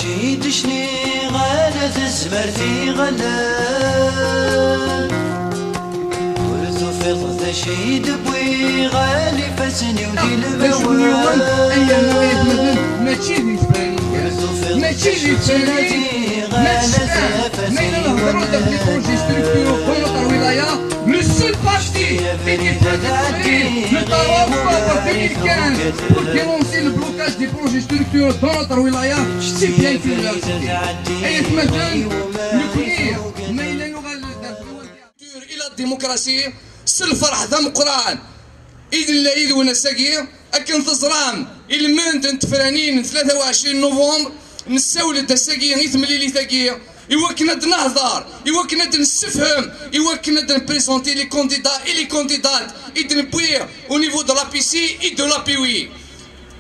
شيد شني غالة زمرتي غلا ورثو في ضد شيد بوي غالي فسني ودي البوان أيام ويد ماشي لي ماشي لي mais non, vraiment dans les projets structuraux pour notre wilaya, le seul parti est le Tarouf en 2015 pour dénoncer le blocage des projets structuraux dans notre wilaya, c'est bien fait l'université. Et maintenant, le CNIR, mais il est إلى الديمقراطية الفرح ذم قران إذن لا إذ ونساقية أكن تزرام المندن تفرانين 23 نوفمبر نساولد الساقية نيثملي لي ثاقية يوكنا نهضر يوكنا نستفهم يوكنا نبريسونتي لي كونديدا اي لي كونديدات إذن بوير au niveau de la PC et de la PWI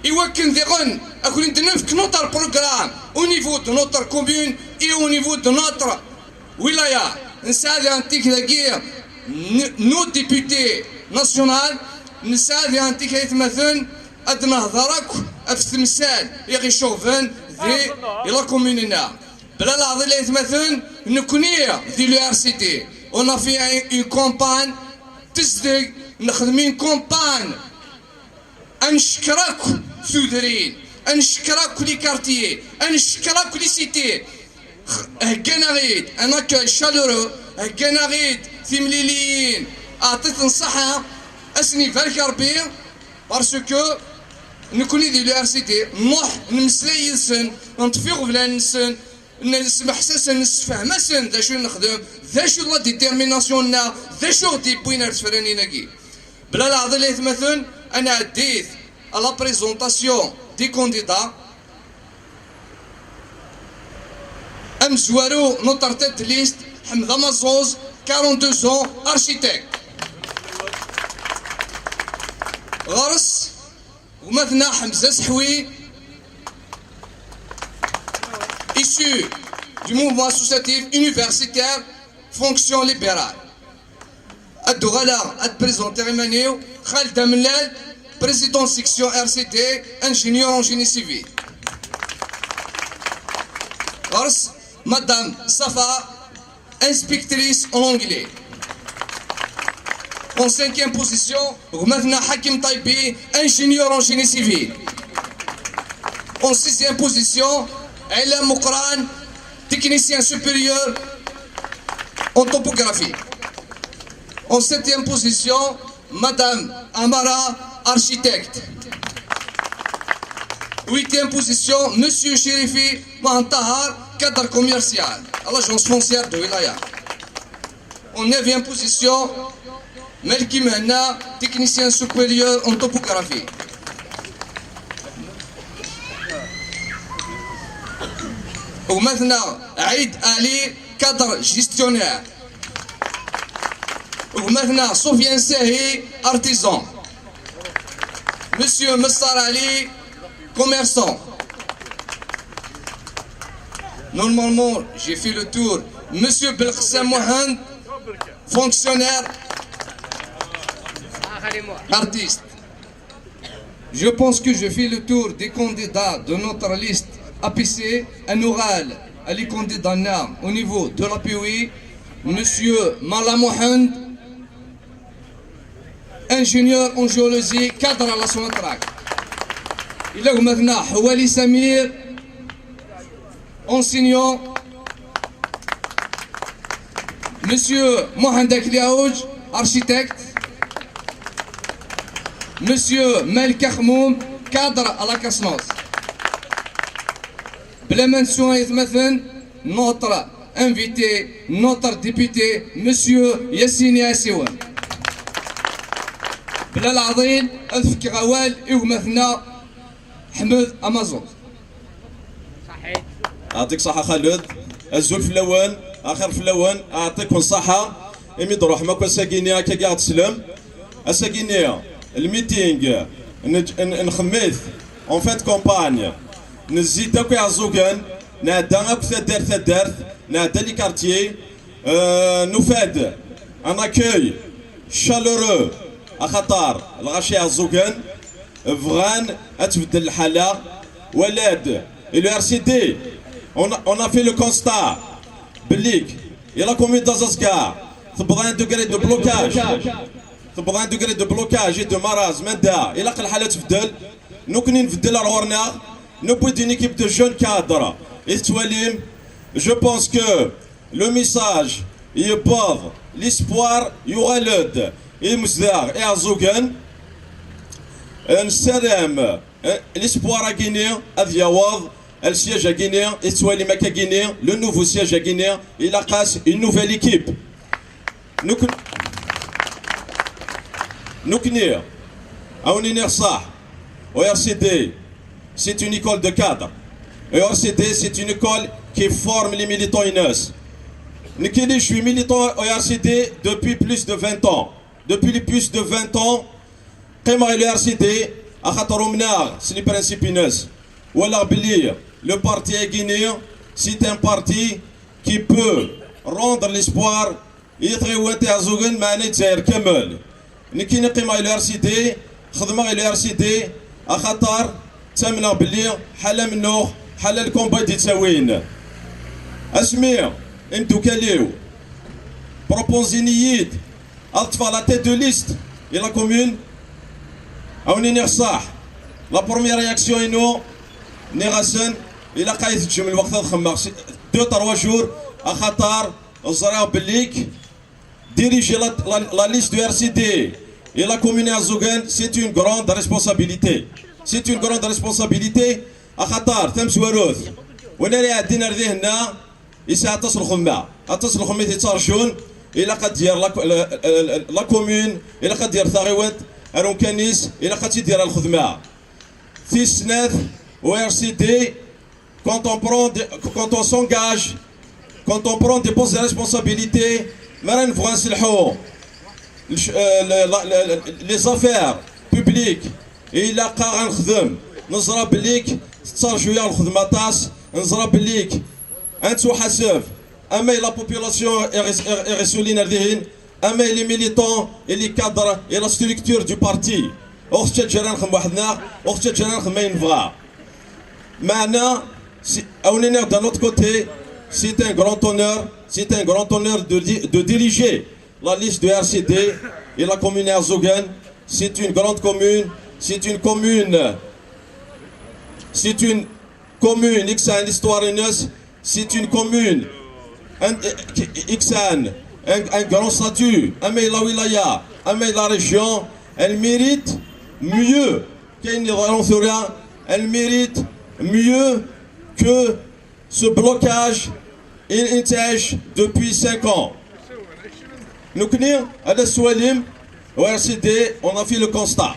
يوكن ذيغن أكون نفك نوتر بروغرام au niveau de notre commune et au niveau de notre wilaya نساعد أنتيك ثاقية nos députés nationaux نساعد أنتيك يتمثل أدنى هضرك في تمثال يغي شوفن ذي إلى كومونينا بلا العظيم اللي يتمثل نكونية ذي لو ار سي تي اون في اون كومبان تصدق نخدمين كومبان انشكرك سودرين انشكرك لي كارتيي انشكرك لي سيتي هكانا غيد ان اكاي شالورو هكانا غيد ثمليليين اعطيت نصحة اسني فالك ربي بارسكو نكوني دي لو ار سي تي نروح نمسلي يسن نطفيغ بلا نسن نسمح ساسن نسفهم سن ذا شو نخدم ذا شو لا ديتيرميناسيوننا ذا شو دي بوينر تفراني ناكي بلا العضل اللي يتمثل انا عديت لا بريزونطاسيون دي كونديدا ام زوارو نوتر تيت ليست حمزه مزوز 42 ans ارشيتيك غرس ومثنى حمزه سحوي issu du mouvement associatif universitaire fonction libérale. Adouala, ad présenté Emmanuel, Khalid Amlal, président section RCT, ingénieur en génie civil. Ors, Madame Safa, inspectrice en anglais. En 5e position, Roumadna Hakim Taibi, ingénieur en génie civil. En 6e position, Elam Moukran, technicien supérieur en topographie. En 7e position, Madame Amara, architecte. 8e position, Monsieur Chérifi Mahantahar, cadre commercial à l'agence foncière de Wilaya. En 9e position, Melki Mehna, technicien supérieur en topographie. ومثنى عيد علي كادر جيستيونير ومثنى سفيان ساهي ارتيزان مسيو مصطر علي كوميرسون Normalement, j'ai fait le tour. Monsieur Belkhassam Mohand, fonctionnaire, artiste. Je pense que j'ai fait le tour des candidats de notre liste APC, un oral à les candidats au niveau de la PWI, Monsieur Mala Mohand, ingénieur en géologie, cadre à la Sonatrach. Il a maintenant Hawali Samir, enseignant, Monsieur Mohand Akliaouj, architecte, Monsieur Mel Kahmoum, cadre à la Casnos. بلا ما نسوا يتمثل نوتر انفيتي نوتر ديبيتي مسيو ياسين ياسيوان بلا العظيم الفك غوال يومثنا حمد امازون صحيح يعطيك صحة خالد الزول في الاول اخر في الاول اعطيكم الصحة امي دروح ماكو ساكينيا كي قاعد تسلم الساكينيا الميتينغ نخميث اون فات كومباني نزيد داك يعزوكان نادا اكو ثدارت نادا لي كارتيي نفاد ان اكوي شالورو اخطار الغاشي يعزوكان فغان اتبدل الحاله ولاد الو ار سي دي on a fait le constat. Bellik, et la commune d'Azazka, تبغى un degré de blocage. تبغى un degré de blocage et de maraz, Menda, et là que الحالة تبدل. Nous كنا نبدل الورنا. Nous pouvons une équipe de jeunes cadres. Et Toualim, je pense que le message est pauvre. L'espoir, il y aura l'aide. Et Mousdar et Azougan. L'espoir à Guinée, à Diawad, le siège à Guinée, et Toualim à Guinée, le nouveau siège à Guinée, il a cassé une nouvelle équipe. Nous connaissons. On est ça. Au RCD. C'est une école de cadre. Et RCD, c'est une école qui forme les militants INES. Je suis militant au RCD depuis plus de 20 ans. Depuis plus de 20 ans, le RCD, c'est les principes INES. Le parti guinéen, c'est un parti qui peut rendre l'espoir. Il est تمنا بلي حلا منه حلا الكومبا دي تساوين اسمير انتو كاليو بروبوزينييد اطفال لا تيت دو ليست اي لا كومون او ني صح لا بروميير رياكسيون انو نيغاسن الى قايت تجم الوقت الخماس 2-3 جور اخطار الزراو بليك ديريجي لا ليست دو ار سي دي اي لا كومون ازوغان سي اون غروند ريسبونسابيلتي. C'est une grande responsabilité. À Qatar, Thames Warouz. On est à Dinar Dehna. Ici à Tassel Khumma. À Tassel Khumma, c'est Tarjoun. Il a qu'à dire la commune. Il a qu'à dire Tariwet. Aron Kanis. Il a qu'à dire Al-Khudma. Tisneth, ORCD. Quand on s'engage, quand on prend des postes de responsabilité, les affaires publiques. إلا قاعد نخدم نزرى بليك ترجويا الخدمة تاس نزرى بليك أنتو حسب أما لا بوبولاسيون إغسولين رديهن أما لي ميليتون اللي كادر إلى ستركتور دو بارتي أختي تجرى نخدم وحدنا أختي تجرى نخدم ما ينفع معنا أونينا d'un autre côté c'est un grand honneur de diriger la liste de RCD et la commune Erzogan. C'est une grande commune. C'est une commune Ixan, l'histoire INES, c'est une commune Ixan, un grand statut, Amé la wilaya, Amé la région, elle mérite mieux elle mérite mieux que ce blocage depuis 5 ans. Nous connaissons à la Soualim, au RCD, on a fait le constat.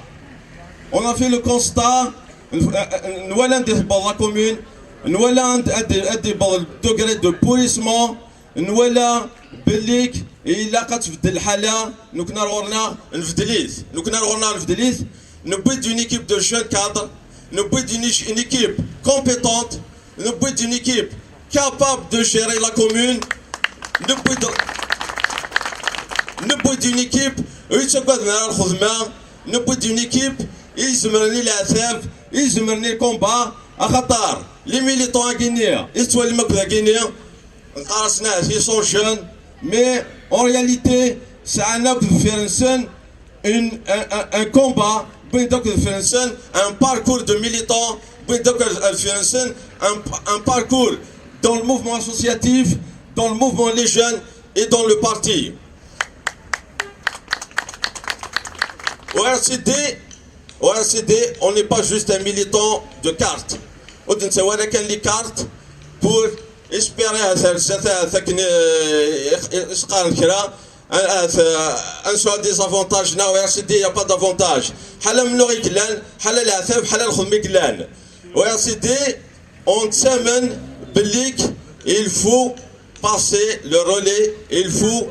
On a fait le constat, nous avons la commune, nous avons un degré de pourrissement, nous avons Bellik, et il a quatre de l'Hala, nous avons nous avons d'une équipe de jeunes cadres, nous avons une équipe compétente, nous avons une équipe capable de gérer la commune, nous avons une équipe, nous avons une équipe. Ils mènent ils mènent le combat à Qatar. Les militants guinéens, ils sont les guinéens, ils sont jeunes, mais en réalité, c'est un combat, un parcours de militants, un parcours dans le mouvement associatif, dans le mouvement les jeunes et dans le parti. Au RCD, on n'est pas juste un militant de cartes. On a les cartes pour espérer un soit des avantages. Au RCD, il n'y a pas d'avantage. Au RCD, on s'amène Bellik et il faut passer le relais. Il faut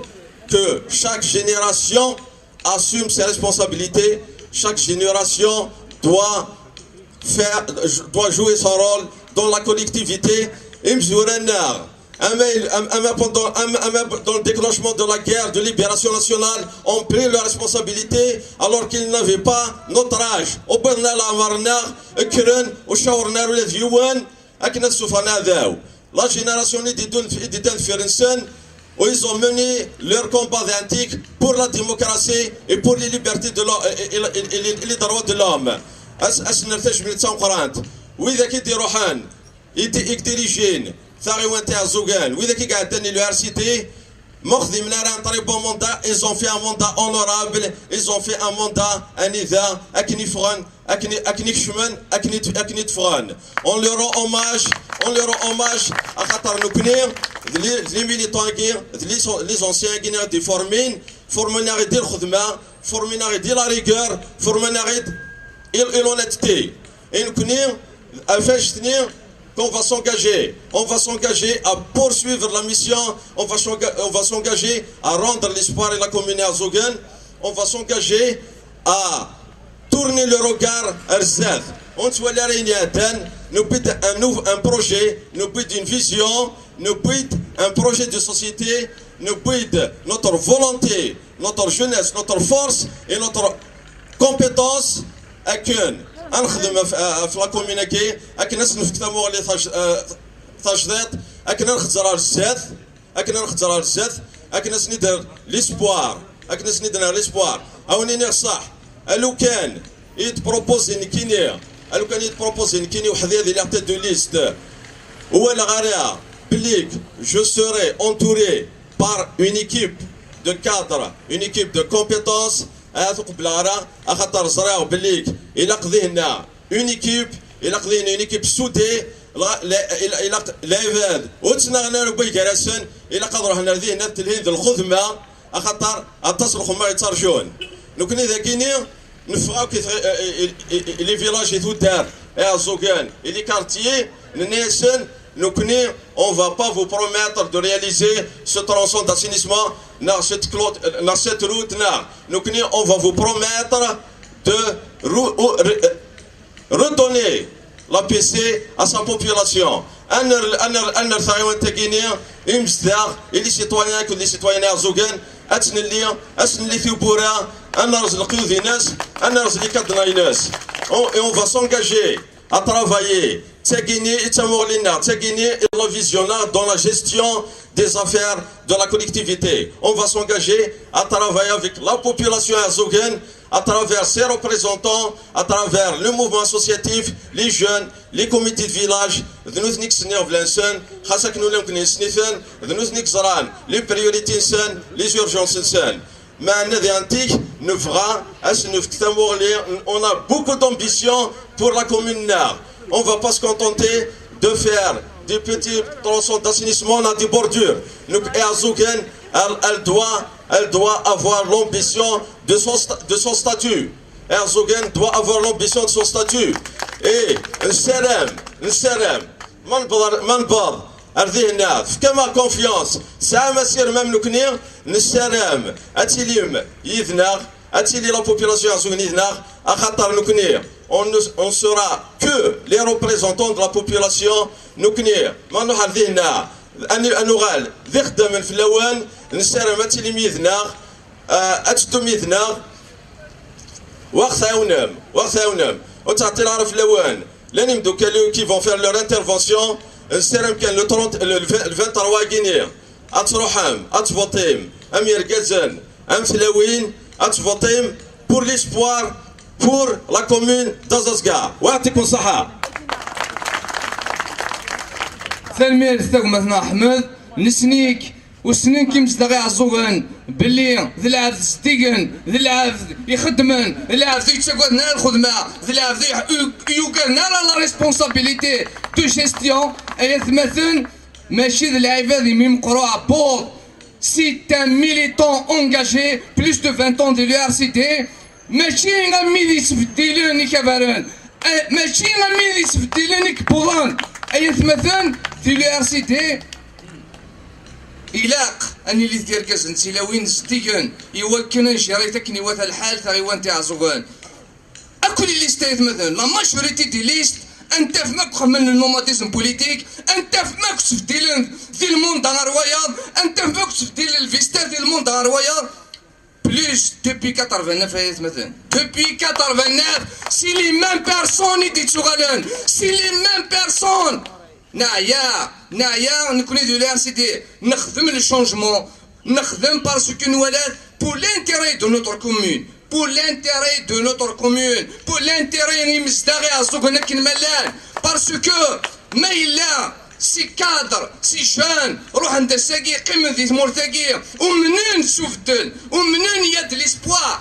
que chaque génération assume ses responsabilités. Chaque génération doit jouer son rôle dans la collectivité. Dans le déclenchement de la guerre de libération nationale, ont pris leurs responsabilités alors qu'ils n'avaient pas notre âge. la génération d'Iden Ferensen, où ils ont mené leur combat antique pour la démocratie et pour les libertés de l'homme et les droits de l'homme. أسنرتاج من تنقرانت وإذا كيديروا حان يديريجين ثاغيوان تاع زوغان وإذا كي قاعد داني لو ار سي تي مخذي من راه طري بون موندا ils ont fait un mandat honorable ils ont fait un mandat انذا اكني فغان اكني كشمان اكني تفغان on leur rend hommage à خاطر نكني les militants les anciens guinéens des formina يدير الخدمه formina يدير la rigueur formina et l'honnêteté et nous connaissons à faire qu'on va s'engager à poursuivre la mission, on va s'engager à rendre l'espoir et la communauté à Zogan, on va s'engager à tourner le regard à Zed. On soit la réunion, nous peut un projet, nous peut une vision, nous peut un projet de société, nous peut notre volonté, notre jeunesse, notre force et notre compétence à qu'un نخدم في لا كوميونيكي اكن نفتموا لي تجديد اكن نخزر الزاد اكن نسند ليسبوار اوني صح لو كان يتبروبوزي نكيني وحدي هذه لا تيت دو ليست هو الغريا بليك جو سوري انتوري بار اون ايكيب دو كادر اون ايكيب دو كومبيتونس قبل راه خاطر زراو بليك الى قضينا اون ايكيب سودي الى لافاد وتسنغنا بي جراسن الى قدروا هنا ذي تلهيد الخدمه خاطر اتصرخ ما يترجون نكون اذا كيني نفعوا كيف لي فيلاج يتودار يا زوغان لي كارتيي الناسن نكوني on va pas vous promettre de réaliser ce tronçon d'assainissement dans cette route là. On va vous promettre de redonner la PC à sa population. Les citoyens que les citoyens azougan et on va s'engager à travailler le visionnage dans la gestion des affaires de la collectivité. On va s'engager à travailler avec la population azougan, à travers ses représentants, à travers le mouvement associatif, les jeunes, les comités de village, les priorités, les urgences. On a beaucoup d'ambition pour la commune Nord. On ne va pas se contenter de faire des petits tronçons d'assainissement dans des bordures. Et Azougan, elle doit avoir l'ambition de son statut. Et Azougan doit avoir l'ambition de son statut. Et Nserem, Manbad, Ardina, Fkama confiance, ça m'a sir même nous connaître, Nserem, Atilim, Yidnar, Atili la population Azouganidnar, Akhatar nous connaître. On sera que les représentants de la population نكنير ما نحر ذهنا أنوغال ذخدة من فلوان نسارة ما تلميذنا أتتميذنا وقت عونم وتعطي العرف لوان لن يمدو كي vont faire leur intervention نسارة كان le 23 guinéen أتروحام أتفوتيم أمير قزن أم فلوين أتفوتيم pour l'espoir pour la commune d'Azazga ويعطيكم صحة ثلمير ثقمتنا أحمد نسنيك وسنين كي مصدقي عزوغان باللي ذي العبد ستيغن ذي العبد يخدمن ذي العبد يتشكوت نار الخدمة ذي العبد يوكل نار لا ريسبونسابيليتي دو جيستيون أي ثمثن ماشي ذي العباد يميم قروع بور سي ان ميليتون انجاجي بلوس دو 20 ans de l'URCD ماشي غاميدي يسبدلوني كبران ماشي غاميدي يسبدلوني كبولان أي ثمثن في الURCD إلاق أني اللي تيركز نسي لوين ستيغن يوكن شريتك نيوات الحال تايوان تاع زوغان أكل ليست مثلا لا ماجوريتي دي ليست أنت فماك من النوماتيزم بوليتيك أنت فماك تفديل في الموند على روايض أنت فماك تفديل الفيستا في الموند على روايض بلوس دوبي 89 مثلا دوبي 89 سي لي ميم بيرسون يدي تشغلن سي لي ميم بيرسون نعيا نكوني دو لار سيدي نخدم لو شونجمون نخدم باسكو نولات pour l'intérêt de notre commune pour l'intérêt de notre commune pour l'intérêt مصداقي عصوك هناك الملان باسكو ما إلا سي كادر سي جون روح عند الساقي قيم ذي ثمورتاقي ومنين تشوف الدل ومنين يد ليسبوار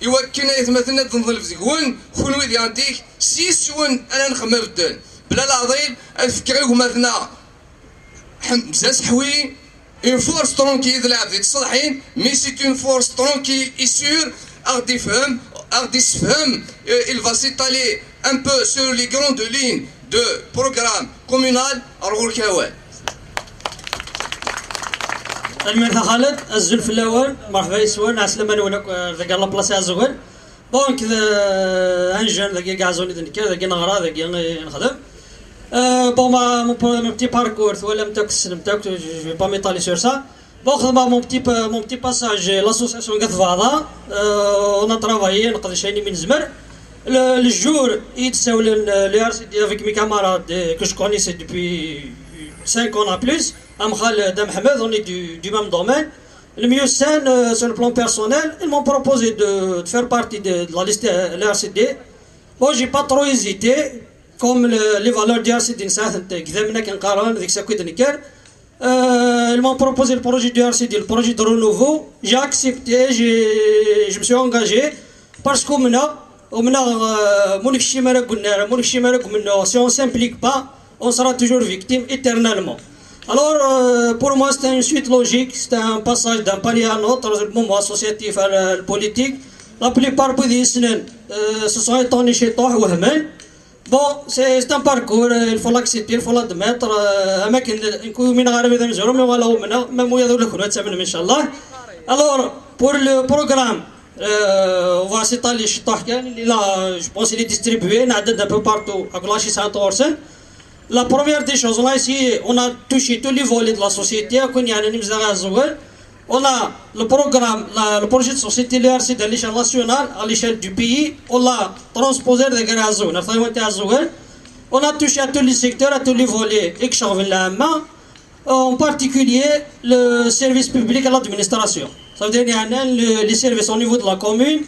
إوا كنا مثلا تنظل في زكون خونوي دي عندك سيسون أنا نخمم الدل بلا العظيم أفكريكم مثلا بزاز حوي une force tranquille de la vie تصلحين mais c'est une force tranquille et sûre il va s'étaler un peu sur les grandes lignes de programme communal أرغو الكوان. المرثى خالد الزلف الأول مرحبا يسوان عسلامة نولك ذاك الله بلاصة الزغل دونك انجن ذاك كاع زوني ذاك نغرا ذاك نخدم bon mon petit parcours voilà je vais pas m'étaler sur ça bon mon petit passage l'association Gathvada on a travaillé نقدر شيني من زمر le jour يتساول le avec mes camarades que je connaissais depuis 5 ans à plus Amkhal Dam Hamed on est du même domaine le mieux scène sur le plan personnel ils m'ont proposé de faire partie de la liste LRCD bon j'ai pas trop hésité comme les valeurs du RCD ils m'ont proposé le projet du RCD, le projet de renouveau. J'ai accepté, je me suis engagé parce que si on ne s'implique pas, on sera toujours victime éternellement. Alors pour moi c'était une suite logique, c'était un passage d'un palier à un autre, le mouvement associatif à la politique. La plupart se sont étonnés chez toi. Bon, c'est un parcours, il faut l'accepter, il faut l'admettre. Alors, pour le programme, on va s'étaler chez Tahkan, je pense qu'il est distribué un peu partout à Glachi Saint-Orsen. La première des choses, on a touché tous les volets de la société. On a le programme, le projet de société LRCD à l'échelle nationale, à l'échelle du pays, on l'a transposé de Garazo. On a touché à tous les secteurs, à tous les volets, en particulier le service public à l'administration. Ça veut dire les services au niveau de la commune.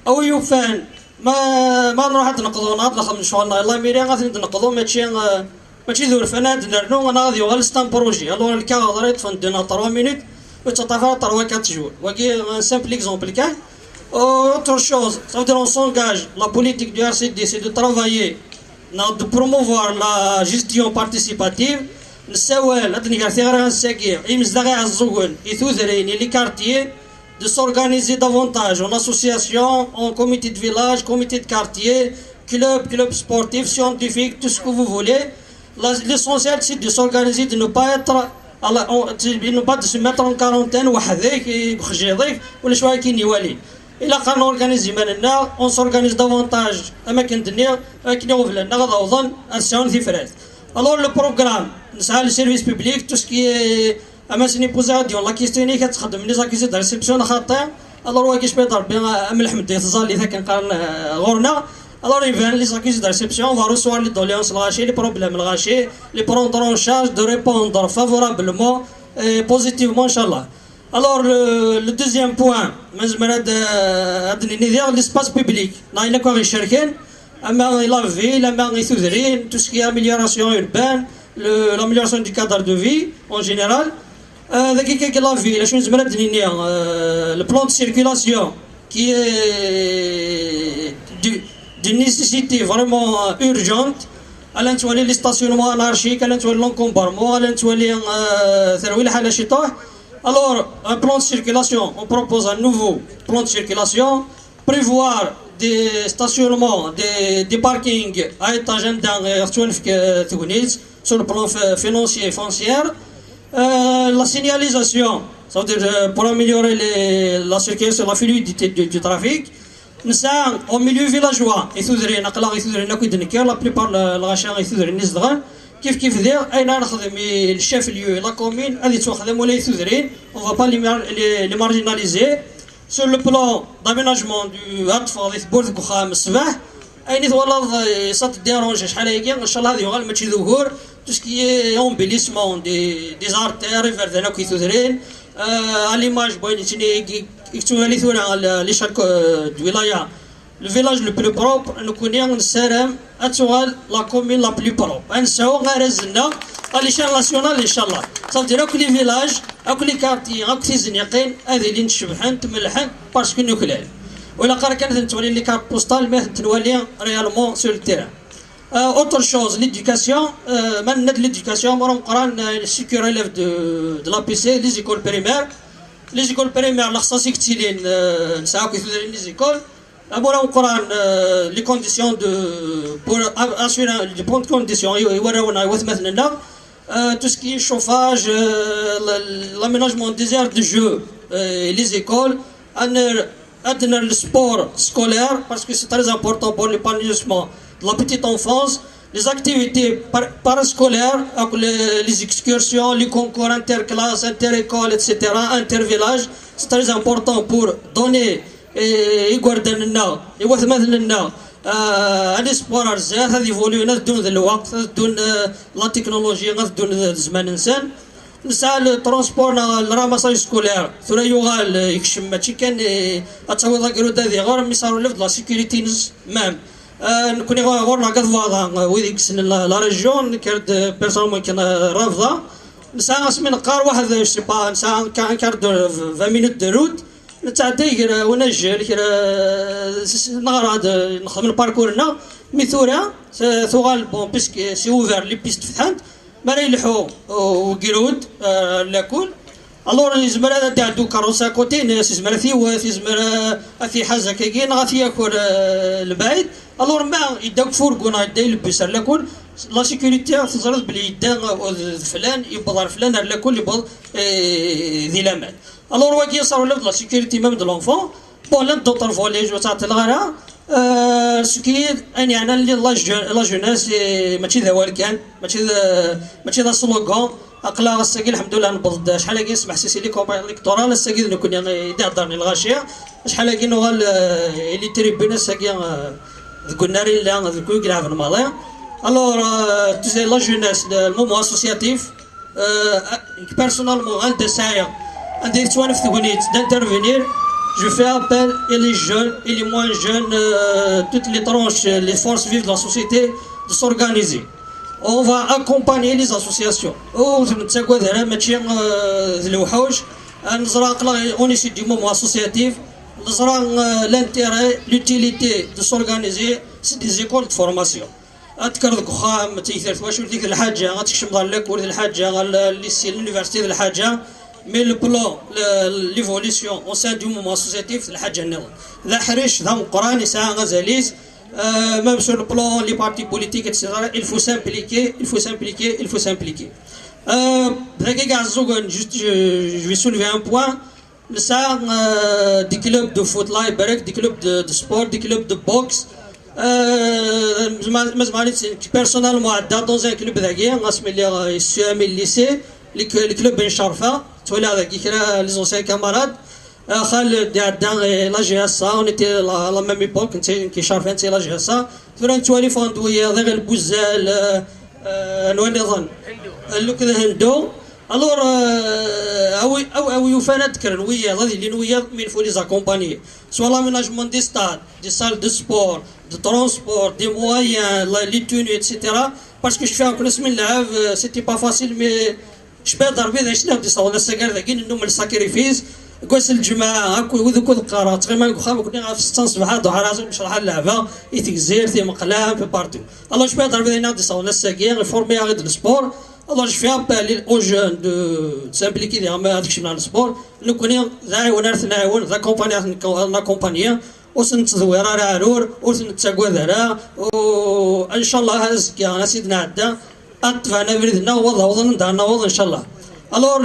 أو يوفان ما نروح نقضوا ناض من شغلنا الله ميري غادي نقضوا ماشي ذور فناد نرنو انا غادي غالستان بروجي الوغ الكا غادي تفندنا 3 minutes وتتفاعل 3-4 jours. Voyez un simple exemple. Autre chose, ça veut dire on s'engage, la politique du RCD c'est de travailler, de promouvoir la gestion participative. Les quartiers de s'organiser davantage en association, en comité de village, comité de quartier, club sportif, scientifique, tout ce que vous voulez. L'essentiel c'est de s'organiser, de ne pas être de se mettre en quarantaine on s'organise davantage alors le programme le service public tout ce qui est la question les accusés de réception alors alors ils viennent les accusés de réception, on va recevoir les doléances, les problèmes, les prendre en charge, de répondre favorablement et positivement, Inch'Allah. Alors le deuxième point, l'espace public. Il y a quoi rechercher, la ville, tout ce qui est amélioration urbaine, l'amélioration du cadre de vie en général. La ville, le plan de circulation qui est d'une nécessité vraiment urgente. Les stationnements anarchiques, l'encombrement, alors un plan de circulation, on propose un nouveau plan de circulation, prévoir des stationnements, des parkings à étage sur le plan financier et foncier. La signalisation, ça veut dire pour améliorer la circulation, la fluidité du trafic. نساء au milieu villageois يثوذري نقلا يثوذري ناكو دنكير لا بليبار الغاشان يثوذري نزدغان كيف دير اين نخدم الشيف ليو لا كومين هذه تخدم ولا يثوذري on va pas les marginaliser sur le plan d'aménagement du اطفال يثبورك وخام الصباح اين والله صات ديرونج شحال هيك ان شاء الله هذه غير ماشي ظهور tout ce qui est embellissement des artères vers des naquithudrين à l'image بغيتني يكتبوا لي ثورة على l'échelle du wilaya le village le plus propre nous connaissons Saram اتوال la commune la plus propre نساو غير زلنا à l'échelle nationale ان شاء الله صافي دير كل فيلاج كل كارتي غاك تيزنيقين هذه اللي نشبحن تملحن باسكو نوكلال ولا قرا كانت تولي لي كارت بوستال ما تنولي ريالمون سور التيران autre chose l'éducation maintenant l'éducation moi on قرا ce qui relève de l'APC les écoles primaires l'خصاصي كتيلين نساو كيثدرين les écoles أبورا وقرا les conditions de pour assurer les bonnes conditions يورونا يوثمثنا tout ce qui est chauffage l'aménagement des aires de jeu les écoles le sport scolaire parce que c'est très important pour l'épanouissement de la petite enfance, les activités parascolaires, les excursions, les concours interclasses, inter-écoles, etc., inter-villages, c'est très important pour donner et garder un espoir à الزاد هذا يفولي نذدون ذا الوقت نذدون لا تكنولوجيا نذدون الزمان إنسان نسعى الترونسبور الراماساج سكولير ثورا يغال يكشم ماشي كان أتصور ذاك الرد هذه غير ميسارو لفظ لا سيكوريتي مام نكون غورنا قد فاضا ويديك سن لا ريجيون كارد بيرسون كان رافضه نسعى اسمي نقار واحد سي با نسعى كان كارد 20 مينوت دو روت نتعدى ونجل نغرد نخدم الباركورنا ميثورا ثوغال بون بيسك سي اوفر لي بيست فتحت ما يلحو وقرود لاكل الور يزمر هذا تاع دو كاروسا كوتي ناس يزمر ثيواث يزمر في حزه كاين غادي ياكل البعيد الور ما يداك فوركونا يدا يلبس لاكل لا سيكوريتي تزرد بلي يدا فلان يبضر فلان لاكل يبض ذي لامان الور واكي صاروا لا سيكوريتي ميم دو لونفون بون لان دوطر فوليج وتاع الغرا سكي يعني انا لا جوناس ماشي ذا والكان ماشي ذا سلوغون اقلا الساقي الحمد لله نبض شحال هكا نسمح سيسي لي كومباني الكتورال الساقي نكون يدهضرني الغاشيه شحال هكا نوغال اللي تريبينا الساقي ذكرناري لا ذكو كراف الماضي الور لا جوناس المومون اسوسياتيف بيرسونالمون عند ساعه عندي توانف ثغنيت d'intervenir. Je fais appel et les jeunes et les moins jeunes, toutes les tranches, les forces vives de la société, de s'organiser. On va accompagner les associations. On est sur du moment associatif. L'intérêt, l'utilité de s'organiser, c'est des écoles de formation. أذكر الخام تيثرت واش ولديك الحاجة غتكشم ظهر لك ولد الحاجة الليسي اليونيفرسيتي الحاجة mais le plan l'évolution au sein du mouvement associatif الحاجة النظام ذا حريش ذا مقران يسعى غزاليز même sur le plan les partis politiques etc il faut s'impliquer بذاك كاع الزوغن juste je vais soulever un point نسعى des clubs de foot là يبارك des clubs de sport des clubs de boxe personnellement dans un club ذاكي غاسمي لي سامي الليسي les clubs بن شرفة تولى هذاك كرا les anciens camarades خالد عدان لا جي اس اون ايتي لا ميم ايبوك انت كي شرفة انت لا جي اس فران توالي فاندويا ذا غير البوزال نوان نظن لو كذا هندو الور او يفانا تكرر ويا غادي اللي نويا من فولي زاكومباني سوا لاميناجمون دي ستاد دي سال دو سبور دو ترونسبور دي مويان لي توني اتسيتيرا باسكو شفا كنا سمين نلعب سيتي با فاسيل مي شباب ضربي ذا شنو بدي صور السكر ذا كاين النوم الساكريفيس قوس الجماعه هاكو وذوك القرا تقريبا خام كنا في 6 صباح ضحى راسهم نشرح اللعبه يتكزير في مقلام في بارتو الله شباب ضربي ذا نادي صور السكر فورمي غير السبور الله جو في ابال او جون دو تسامبليكي ديال ما هذاك الشيء من السبور نكون ذا ونرث نعاون ذا كومباني نا كومبانيا وسنتزوير راه عرور وسنتساقوا ذرا وان شاء الله هذا سيدنا عدا أطفأنا بردنا وضع دارنا وضع إن شاء الله. Alors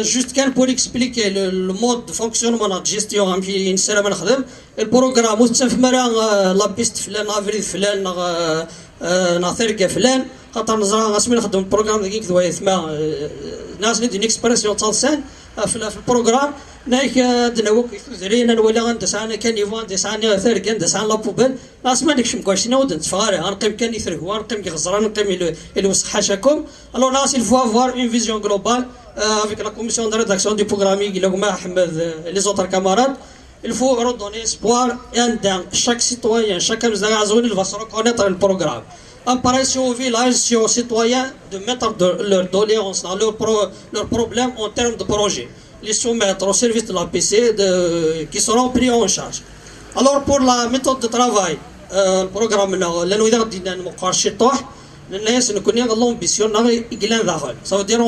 juste كان pour expliquer le mode de fonctionnement de gestion غنمشي نسرا نخدم البروغرام وتسمى مرا لا بيست فلان افريد فلان ناثيركا فلان خاطر نزرا غاسمي نخدم البروغرام ديك كذا يسمى ناس ندي اكسبرسيون تاع لسان في البروغرام نايك دناوك يثرين ولا غندسان كان يفان دسان ثير كان دسان لابوبل لاس ما ديكش مكواشنا ودن تفاري غنقيم كان يثرك غنقيم غزران نقيم الوسخ حاشاكم الو ناس il faut avoir une vision globale avec la commission de rédaction du programme اللي هما احمد les autres camarades il faut redonner espoir à chaque citoyen chaque Amazigh il va se reconnaître le programme apparaître au village si aux citoyens de mettre leur doléances dans leurs problèmes en termes de projet les soumettre au service de la PC qui seront pris en charge. Alors pour la méthode de travail, le programme là nous دينا المقارشة طاح الناس نكون l'ambition يقلان داخل. Ça veut dire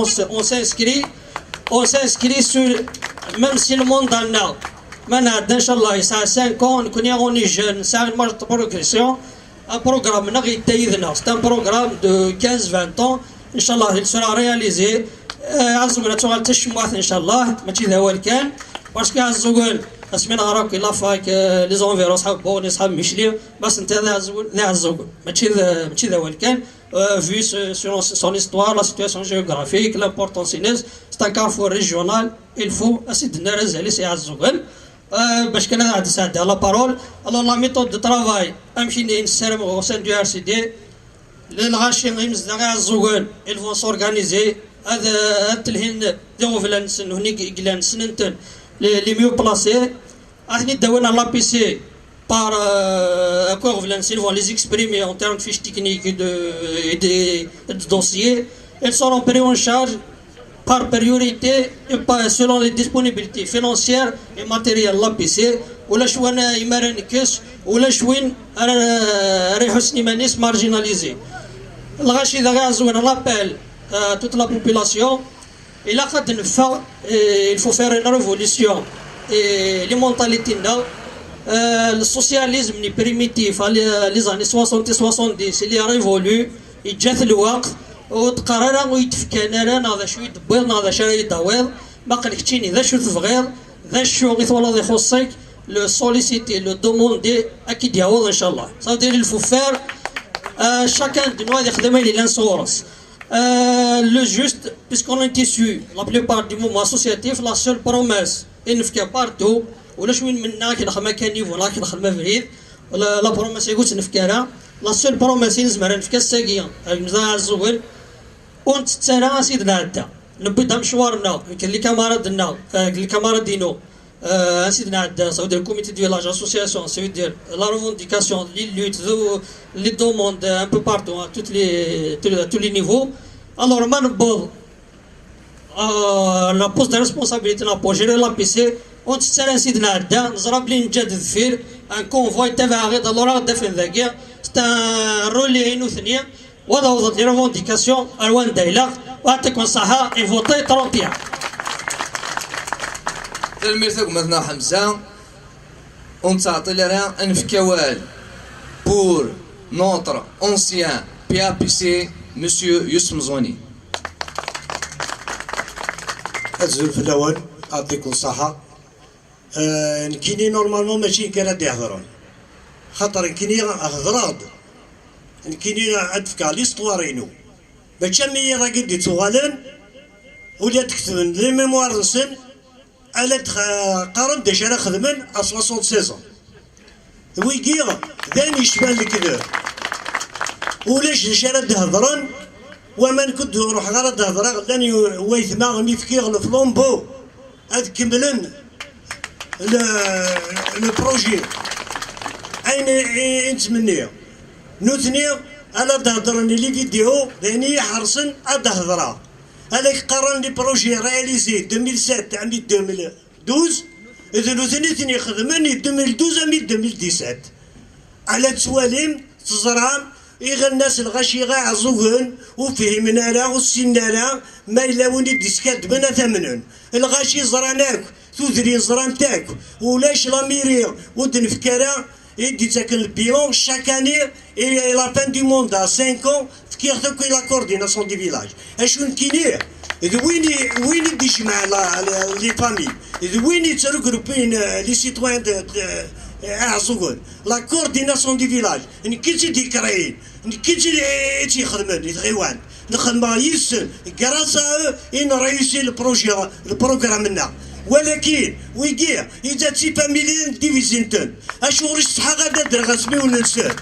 on s'inscrit sur même si le monde dans le maintenant إن شاء الله ça 5 ans نكون on est jeune, c'est une marge de progression. Un programme c'est un programme de 15-20 ans. إن شاء الله il sera réalisé. عزوغل تشغل تشموات ان شاء الله ماشي ذا هو الكان باسكو عزوغل اسمين غراك لا فاك لي زونفيرو صحاب بوني صحاب ميشلي بس انت ذا عزوغل ماشي ذا هو الكان vu son histoire la situation géographique l'importance c'est un carrefour régional il faut اسيدنا رزالي سي عزوغل باش كان عاد ساعه لا بارول alors la méthode de travail امشي نسرم au sein du RCD للغاشي غيمز عزوغل ils vont s'organiser هذا التلهين ديرو فلانس هنيك كلان سننتن لي ميو بلاسي اثني داونا لا بي سي par accord Valence, ils vont les exprimer en termes de fiches techniques et de dossiers. Elles seront prises en charge par priorité et pas selon les disponibilités financières et matérielles l'APC. ولا شوين يمارن كاس ولا شوين ريحو سنيمانيس مارجيناليزي. الغاشي ذا غازوين لابيل toute la population. Il a fait une fin, il faut faire une révolution. Et les mentalités le socialisme est primitif les années 60 et 70 il est révolu يجات الوقت وتقرر ويتفكر انا هذا شو يدبر هذا شو يداوض ما قلتيني ذا شو تبغيض ذا شو غير والله يخصك لو سوليسيتي لو دوموندي اكيد يعوض ان شاء الله صافي il faut faire chacun de nous يخدم لي لانسورس le juste puisqu'on est issu la plupart du mouvement associatif la seule promesse il نفكر partout ولا شوين منا كنخدم كنيف ولا كنخدم فريد لا بروميس يقول نفكرها لا سول بروميس نزمر نفكر الساقيه المزرعه الزوين ونت ترى سيدنا عدا نبدا مشوارنا كاين لي كامارادنا لي كاماراد دينو سيدنا عدا سعود الكوميتي ديال لاج اسوسياسيون سي دير لا ريفونديكاسيون لي لوت لي دوموند ان بو بارتو توت لي نيفو الوغ ما نبوض لا بوست دو ريسبونسابيلتي لا بو جيري لا بي سي ونتسالى سيدنا عدا نزرب لي نجدد فير ان كونفوي تبع غير دلورا دافن ذاكيا ستا رولي انو ثنيا وهذا وضع لي ريفونديكاسيون الوان دايلا ويعطيكم الصحة اي فوتي 31 تلميذك مثلا حمزة ونتعطي لنا انفكوال بور نوتر اونسيان بي بي سي مسيو يوسف مزوني الزول في الاول يعطيكم الصحة نكيني نورمالمون ماشي كان يهضرون خاطر نكيني هضراد نكيني عدفكا ليستوارينو باش مي راه قد تغالن ولا تكتبن لي ميموار نسن على قارن ديش انا خدمن 76 ويقيغ ذاني شبان الكذا ولاش ديش انا تهضرن وما نكد نروح غير تهضر لاني ويثما ميفكيغ الفلومبو هاد كملن لو بروجي اين نتمنى نوثني انا تهضرني لي فيديو ثاني حرصن ادهضرا هذاك قرن لي بروجي رياليزي 2007 تاع 2012 اذا نوثني ثاني خدمني 2012 2017 على تواليم تزرعم إغا الناس الغاشي غا عزوغن وفهمنا لا وسينا لا ما إلا وني ديسكات بنا ثمنن الغاشي زراناك ثوذري زرانتاك ولاش لاميري ودنفكرا يدي تاكل البيلون شاك اني اي لا فان دي موند 5 ans فكي ياخذوك لا كورديناسيون دي فيلاج اشو نكيني وين يجمع لي فامي وين يترغروبين لي سيتوان عزوغن لا كورديناسيون دي فيلاج كي تي كراين كي تي خدمن غيوان نخدم يسن غراس ان ريوسي البروجي البروغرام لنا ولكن ويجي إذا تسيبا مليون ديفيزينتون أشغل الصحة غادا درغاسمي ونسن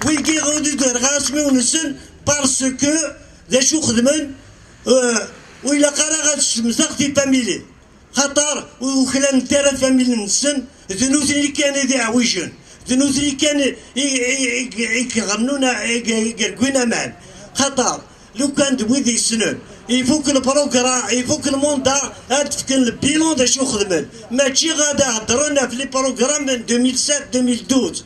ويجي غادي درغاسمي ونسن بارسكو ذا شو خدمن وإلا قرا غاد تسمساق تيبا مليون خاطر وخلال ترى فاميلي نسن ذنوث اللي كان ذي عويجن ذنوث اللي كان يغنونا يقرقونا معا خاطر لو كان دويدي السنون يفوك البروغرام يفوك الموندا هاتفك البيلون دا شو خدمن ماشي غادا هضرنا في لي بروغرام من 2007 2012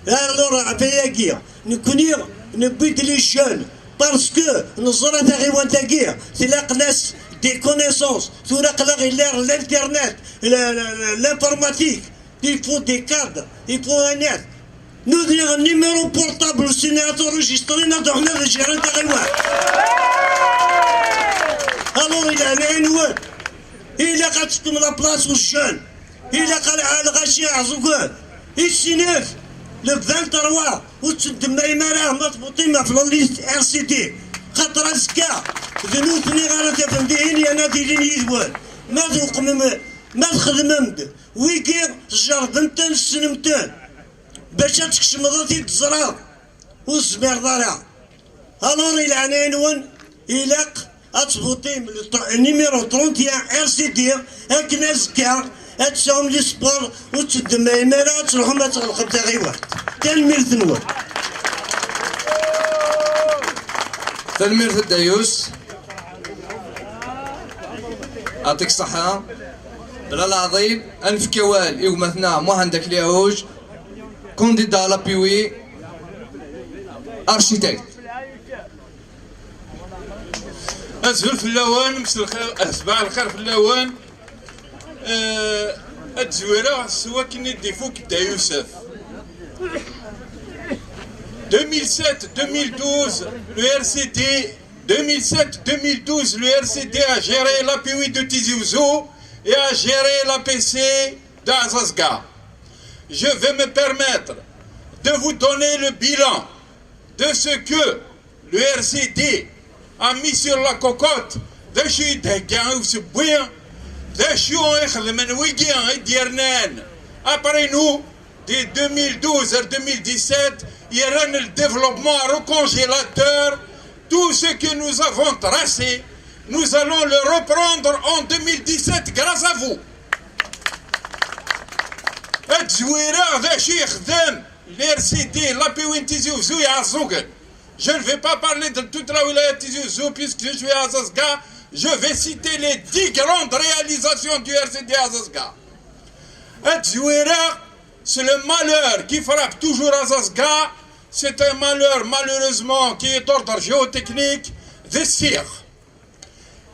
الور عباياكيا نكوني نبيد لي جون باسكو نظرة غيوان تاكيا تلاق ناس دي كونيسونس تلاق الانترنت l'informatique il faut des cadres il faut un net nous dire un numéro portable au sénateur enregistré dans le gérant de غيوان alors il a un عنوان il a قاتكم لا بلاص والجون il a قال على غاشي عزوكان السينيف le 23 وتسد مريمانه مضبوطين في الليست ار سي دي خاطر اسكا ذنوثني غالا تفندين يا نادي لين يذوان ما ذوق ما خدممت ويكي جردنتن سنمتن باش تكشم ضاتي تزرع والزبير ضارع الور الى عنوان إلاق أتبوطي نيميرو 31 ار سي دي هاكنا زكا هتساهم لي سبور وتسد مريمانه تروحو ما تغلقوا تا غيوان تنمير ثنوان تنمير الدايوس يعطيك الصحة بلا العظيم أنف كوال يوم مثنا مو عندك اليهوج كونديدا لابيوي أرشيتكت أزهر في اللوان أسبع الخير في اللوان التزويرة سوا كني ديفوك دا يوسف 2007-2012, le RCD, 2007-2012, le RCD a géré l'API de Tizi Ouzou et a géré l'APC d'Azazga. Je vais me permettre de vous donner le bilan de ce que le RCD a mis sur la cocotte de chez Degan ou ce bouillon, de chez après nous, de 2012 à 2017, il y aura le développement recongélateur. Tout ce que nous avons tracé, nous allons le reprendre en 2017 grâce à vous. L'RCD, l'API Tizi Ouzou et Azougen. Je ne vais pas parler de toute la wilaya Tizi Ouzou puisque je suis à Azazga. Je vais citer les 10 grandes réalisations du RCD Azazga. C'est le malheur qui frappe toujours Azazga. C'est un malheur, malheureusement, qui est d'ordre géotechnique, des cires.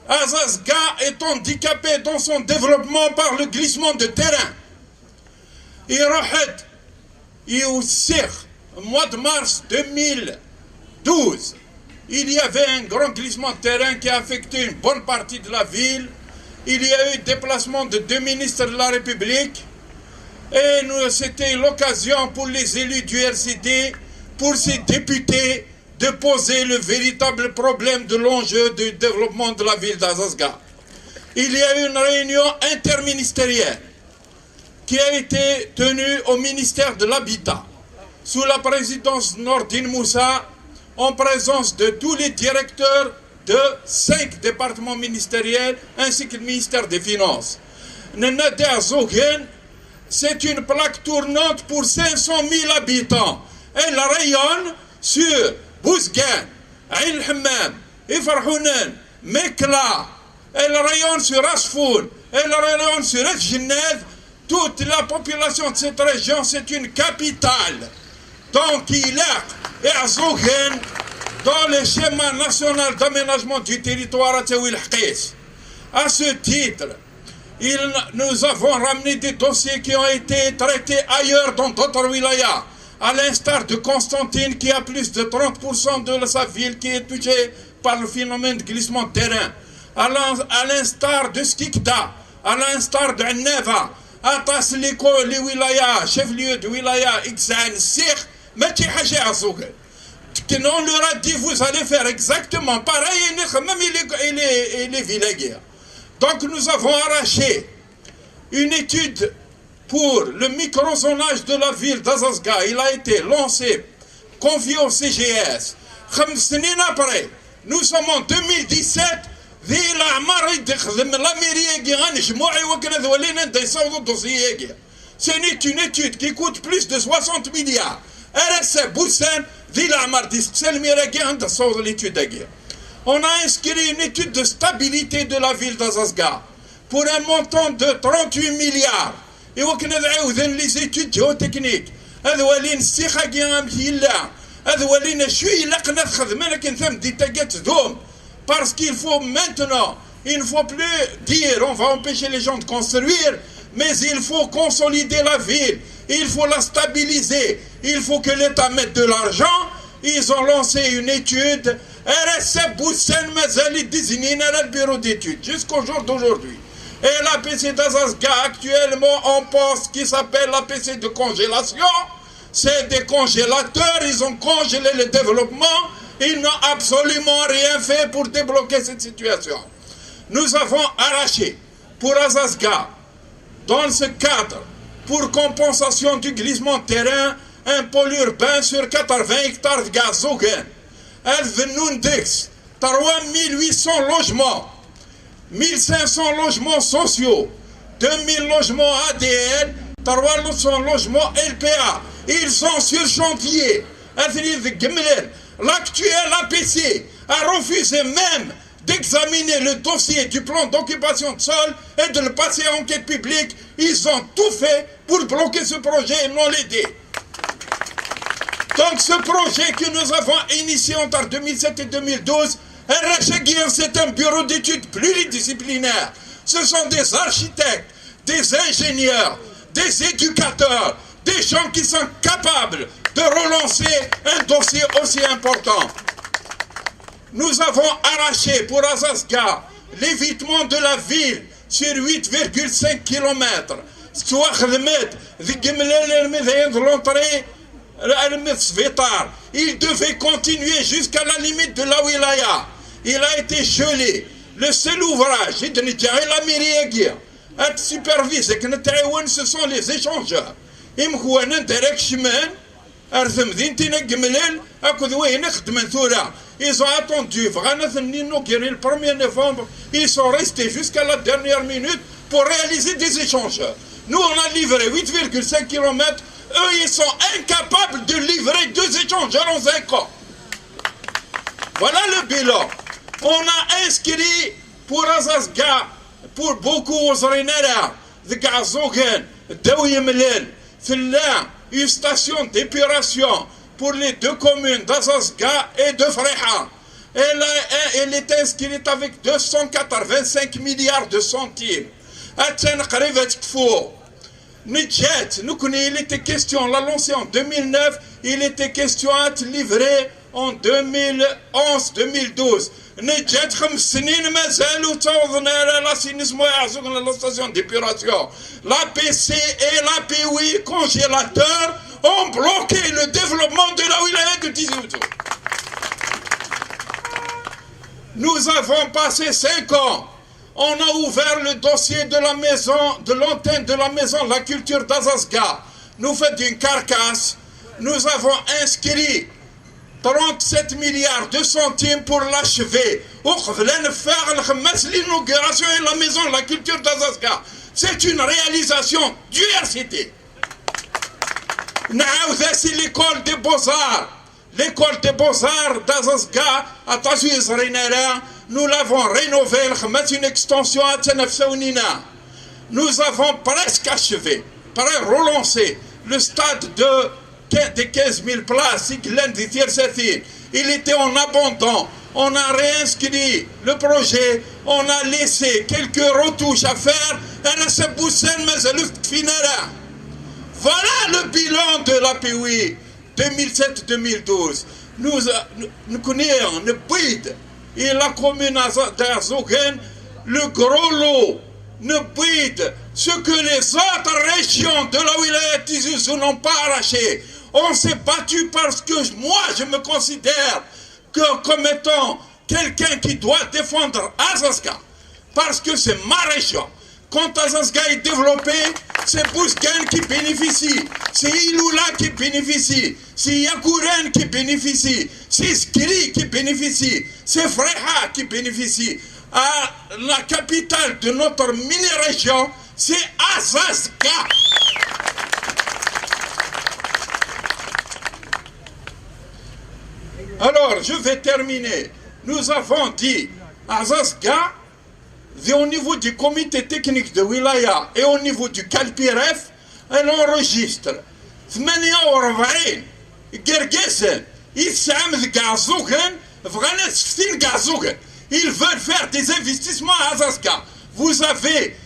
Azazga est handicapé dans son développement par le glissement de terrain. Et au mois de mars 2012, il y avait un grand glissement de terrain qui a affecté une bonne partie de la ville. Il y a eu déplacement de 2 ministres de la République. Et c'était l'occasion pour les élus du RCD, pour ces députés, de poser le véritable problème de l'enjeu du développement de la ville d'Azazga. Il y a eu une réunion interministérielle qui a été tenue au ministère de l'Habitat, sous la présidence de Nordine Moussa, en présence de tous les directeurs de 5 départements ministériels, ainsi que le ministère des Finances. C'est une plaque tournante pour 500 000 habitants. Elle rayonne sur Bouzgan, Aïn Hammam, Ifarhounen, Mekla. Elle rayonne sur Asfoun. Elle rayonne sur Genève. Toute la population de cette région, c'est une capitale. Donc, il est et Azougen dans le schéma national d'aménagement du territoire à Tawil Haqis. À ce titre, nous avons ramené des dossiers qui ont été traités ailleurs dans d'autres wilayas, à l'instar de Constantine qui a plus de 30% de sa ville qui est touchée par le phénomène de glissement de terrain, à l'instar de Skikda, à l'instar de Neva, à Tasliko, les wilayas, chef-lieu de wilaya, Ixan, Sir, Mati Haji Azougen. On leur a dit, vous allez faire exactement pareil, même les villages. Donc nous avons arraché une étude pour le microzonage de la ville d'Azazga. Il a été lancé, confié au CGS. 5 سنين après, nous sommes en 2017. ذي الأعمار يخدم لا ميري غنجموعي وكنا ذولينا نديصوضوا الدوسيي. C'est une étude qui coûte plus de 60 milliards. RSA Boussan, ذي الأعمار ديسقسل ميراكي نديصوضوا l'étude. On a inscrit une étude de stabilité de la ville d'Azazga pour un montant de 38 milliards. Et وكنا ذعاوذن les études géotechniques. هذولين السيخاكي غامثيلا. هذولين شوي لقنا خدمنا لكن ثم ديتاكات ذوم. Parce qu'il faut maintenant, il ne faut plus dire on va empêcher les gens de construire, mais il faut consolider la ville, il faut la stabiliser, il faut que l'État mette de l'argent. Ils ont lancé une étude, RSA Boussan Mazali désigné dans le bureau d'études jusqu'au jour d'aujourd'hui. Et l'APC d'Azazga, actuellement, on pense qu'il s'appelle l'APC de congélation. C'est des congélateurs, ils ont congelé le développement. Ils n'ont absolument rien fait pour débloquer cette situation. Nous avons arraché pour Azazga, dans ce cadre, pour compensation du glissement de terrain, un pôle urbain sur 80 hectares de Gazogen. Elvenundex, 3800 logements, 1500 logements sociaux, 2000 logements ADN, 300 logements LPA. Ils sont sur chantier. L'actuel APC a refusé même d'examiner le dossier du plan d'occupation de sol et de le passer en enquête publique. Ils ont tout fait pour bloquer ce projet et non l'aider. Donc ce projet que nous avons initié entre 2007 et 2012, c'est un bureau d'études pluridisciplinaire. Ce sont des architectes, des ingénieurs, des éducateurs, des gens qui sont capables de relancer un dossier aussi important. Nous avons arraché pour Azazga l'évitement de la ville sur 8,5 km. Il devait continuer jusqu'à la limite de la wilaya. Il a été gelé. Le seul ouvrage, ce sont les échangeurs. Ils ont attendu, le 1er novembre, ils sont restés jusqu'à la dernière minute pour réaliser des échangeurs. Nous, on a livré 8,5 km, eux, ils sont incapables de livrer 2 échangeurs en 5 ans. Voilà le bilan. On a inscrit pour Azazga, pour beaucoup aux Renera, de Gazogen, Daouyemelel, une station d'épuration pour les 2 communes d'Azazga et de Freha. Elle est inscrite avec 285 milliards de centimes. Il était question, on l'a lancé en 2009, il était question à être livré en 2011-2012. نجات 5 سنين مازالوا توضنا l'assainissement et la station d'épuration. L'APC et l'APWI congélateurs ont bloqué le développement de la wilaya de Tizi Ouzou. Nous avons passé 5 ans. On a ouvert le dossier de la maison, de l'antenne de la maison de la culture d'Azazga. Nous faisons une carcasse. Nous avons inscrit 37 milliards de centimes pour l'achever. L'inauguration de la maison de la culture d'Azazga. C'est une réalisation du RCT. C'est l'école des beaux-arts. L'école des beaux-arts d'Azazga à Tazuiz Renera. Nous l'avons rénové, une extension à Tsenefsaounina. Nous avons presque achevé, relancé le stade des 15 000 places. Il était en abandon. On a réinscrit le projet. On a laissé quelques retouches à faire. Voilà le bilan de l'APWI 2007-2012. Nous connaissons le BID. Et la commune d'Azogen, le gros lot, ne bide ce que les autres régions de la wilaya Tizi Ouzou n'ont pas arraché. On s'est battu parce que moi, je me considère comme étant quelqu'un qui doit défendre Azazga. Parce que c'est ma région. Quand Azazga est développé, c'est Bouzgan qui bénéficie, c'est Iloula qui bénéficie, c'est Yakouren qui bénéficie, c'est Skiri qui bénéficie, c'est Freha qui bénéficie. À la capitale de notre mini-région, c'est Azazga. Alors, je vais terminer. Nous avons dit Azazga, au niveau du comité technique de Wilaya et au niveau du CalPIREF, elle enregistre 48 Gergesen, ils veulent faire des investissements à Azazga. Vous avez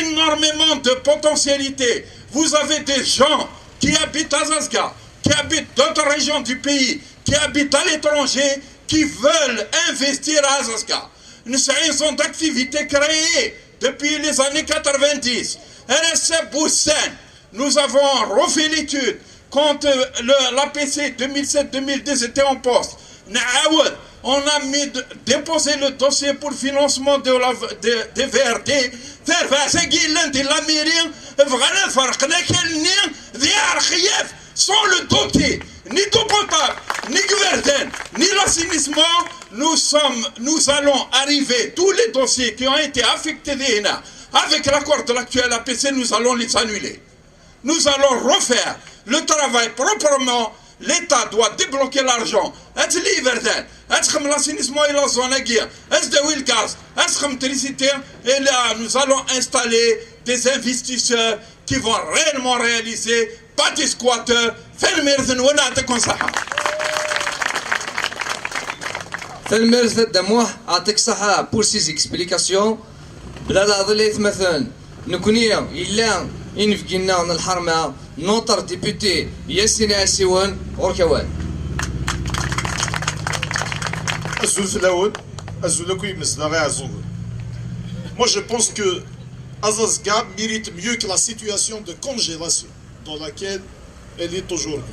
énormément de potentialités. Vous avez des gens qui habitent à Azazga, qui habitent d'autres régions du pays, qui habitent à l'étranger, qui veulent investir à Azazga. Une saison d'activités créées depuis les années 90. RSC Boussan, nous avons refait l'étude quand l'APC 2007-2010 était en poste. On a déposé le dossier pour financement des VRD. Sans le dossier, ni d'eau potable, ni gouverne, ni l'assainissement, nous allons arriver, tous les dossiers qui ont été affectés avec l'accord de l'actuel APC, nous allons les annuler. Nous allons refaire le travail proprement. L'État doit débloquer l'argent. L'assainissement et la zone à guerre. Le gaz, l'électricité. Et là, nous allons installer des investisseurs qui vont réellement réaliser, pas des squatteurs. Pour ces explications, notre député Yassine Assiwan Orkawan. Moi je pense que Azazga mérite mieux que la situation de congélation dans laquelle elle est aujourd'hui.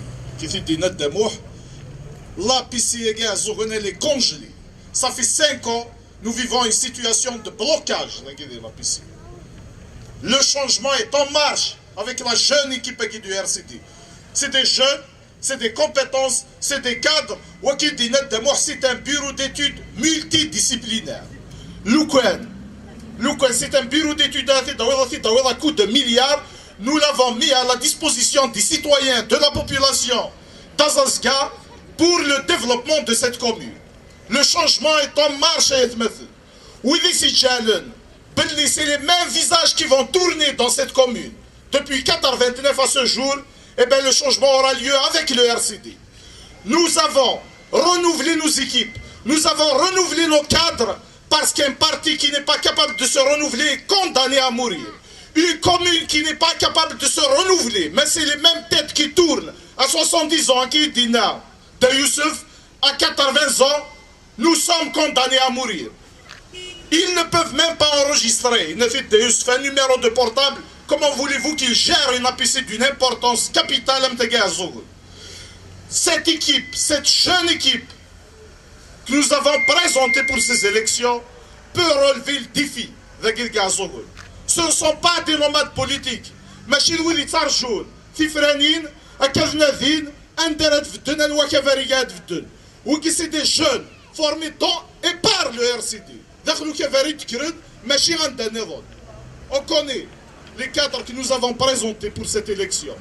La PCA elle est congelée. Ça fait 5 ans, nous vivons une situation de blocage de la PCA. Le changement est en marche avec la jeune équipe du RCD. C'est des jeunes, c'est des compétences, c'est des cadres. C'est un bureau d'études multidisciplinaire. C'est un bureau d'études à coût de milliards. Nous l'avons mis à la disposition des citoyens, de la population d'Azazga pour le développement de cette commune. Le changement est en marche. C'est les mêmes visages qui vont tourner dans cette commune. Depuis 1989 à ce jour, le changement aura lieu avec le RCD. Nous avons renouvelé nos équipes, nous avons renouvelé nos cadres, parce qu'un parti qui n'est pas capable de se renouveler est condamné à mourir. Une commune qui n'est pas capable de se renouveler, mais c'est les mêmes têtes qui tournent à 70 ans, qui dit de Youssef, à 80 ans, nous sommes condamnés à mourir. Ils ne peuvent même pas enregistrer. Il ne fait de Youssef un numéro de portable. Comment voulez-vous qu'il gère une APC d'une importance capitale à Mtagazoul? Cette équipe, cette jeune équipe que nous avons présentée pour ces élections peut relever le défi de Gilgazoul. Ce ne sont pas des nomades politiques. Machine Willy Tarjoul, Tifranin, Akaznadin, Anderat Vden, Wakavarigat Vden. Ou qui c'est des jeunes formés dans et par le RCD. On connaît les cadres que nous avons présentés pour cette élection.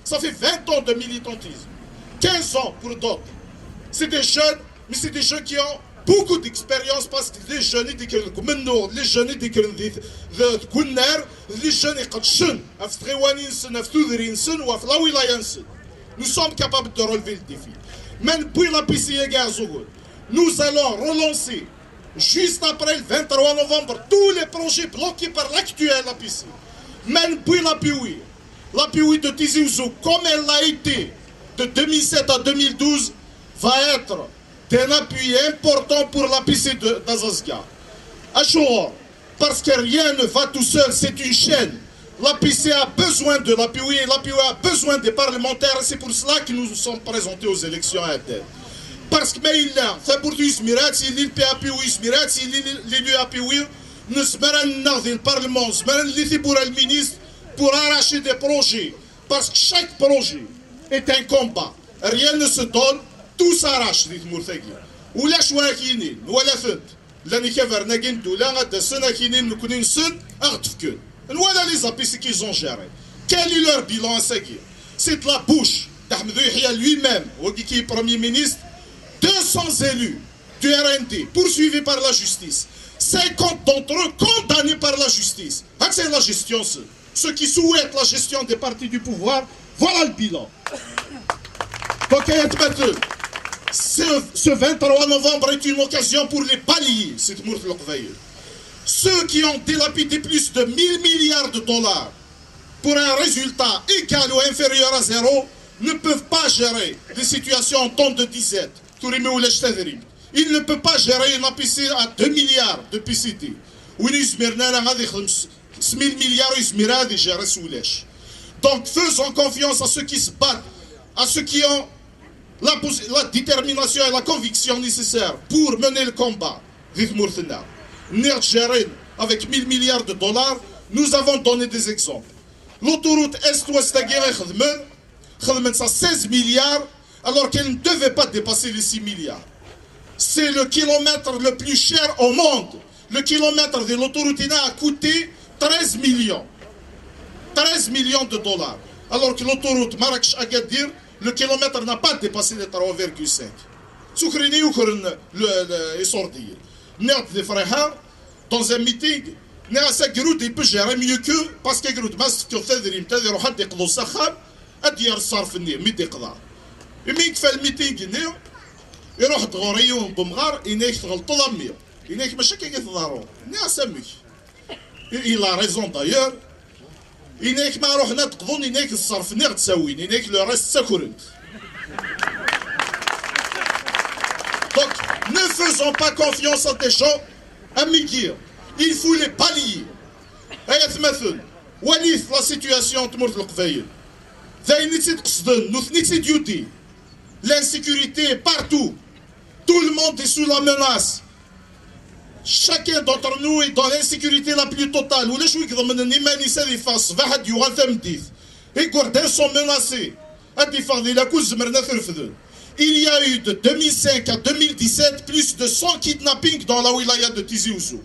Ça fait 20 ans de militantisme, 15 ans pour d'autres. C'est des jeunes, mais c'est des jeunes qui ont beaucoup d'expérience parce que les jeunes, les jeunes, nous sommes capables de relever le défi. Même puis la PCA, nous allons relancer, juste après le 23 novembre, tous les projets bloqués par l'actuel APC. Même puis l'API de Tizi Ouzou, comme elle l'a été de 2007 à 2012, va être d'un appui important pour l'APC d'Azazga. Achour, parce que rien ne va tout seul, c'est une chaîne. L'APC a besoin de l'API et l'API a besoin des parlementaires, et c'est pour cela que nous nous sommes présentés aux élections à Adel. Parce que mais il a, c'est pour du Smirat, il est le PAPI ou Smirat, il est l'élu API, le Parlement, le ministre, pour arracher des projets. Parce que chaque projet est un combat. Rien ne se donne, tout s'arrache, dit Mourthagui. Ou la chouakinin, ou la fête. L'année qui va venir, ou la de Senakinin, nous connaissons, Artfkun. Voilà les appuis qu'ils ont géré. Quel est leur bilan à Sagui? C'est de la bouche d'Ahmedou Yahya lui-même, qui est Premier ministre, 200 élus du RND poursuivis par la justice, 50 d'entre eux condamnés par la justice. C'est la gestion, ceux qui souhaitent la gestion des partis du pouvoir, voilà le bilan. Donc, ce 23 novembre est une occasion pour les balayer, c'est Mourth Lokveil. Ceux qui ont délapidé plus de 1000 milliards de dollars pour un résultat égal ou inférieur à zéro ne peuvent pas gérer des situations en temps de disette. Ils ne peuvent pas gérer une APC à 2 milliards de PCT. Donc faisons confiance à ceux qui se battent, à ceux qui ont la détermination et la conviction nécessaires pour mener le combat. Avec 1000 milliards de dollars, nous avons donné des exemples. L'autoroute Est-Ouest à 16 milliards, alors qu'elle ne devait pas dépasser les 6 milliards. C'est le kilomètre le plus cher au monde. Le kilomètre de l'autoroute a coûté 13 millions. 13 millions de dollars. Alors que l'autoroute Marrakech-Agadir, le kilomètre n'a pas dépassé les 3,5. Soukrini ou le sordi. Dans un meeting, il peut gérer mieux que parce que يميك في الميتينغ نيو يروح تغوريون بمغار ينيك تغلطو ضمير ينيك ماشي كي يتظاهروا نيا سميك إلا ريزون دايور ينيك ما روحنا تقضون ينيك الصرف نيغ تسوين ينيك لو ريست ساكورنت. Donc ne faisons pas confiance à des gens amigués, il faut les balayer. هيا مثل وليث لا سيتوياسيون تمرت القبايل ذا نيتي تقصدن نوث نيتي ديوتي. L'insécurité est partout. Tout le monde est sous la menace. Chacun d'entre nous est dans l'insécurité la plus totale. Les Gourdins sont menacés. Il y a eu de 2005 à 2017 plus de 100 kidnappings dans la wilaya de Tizi Ouzou.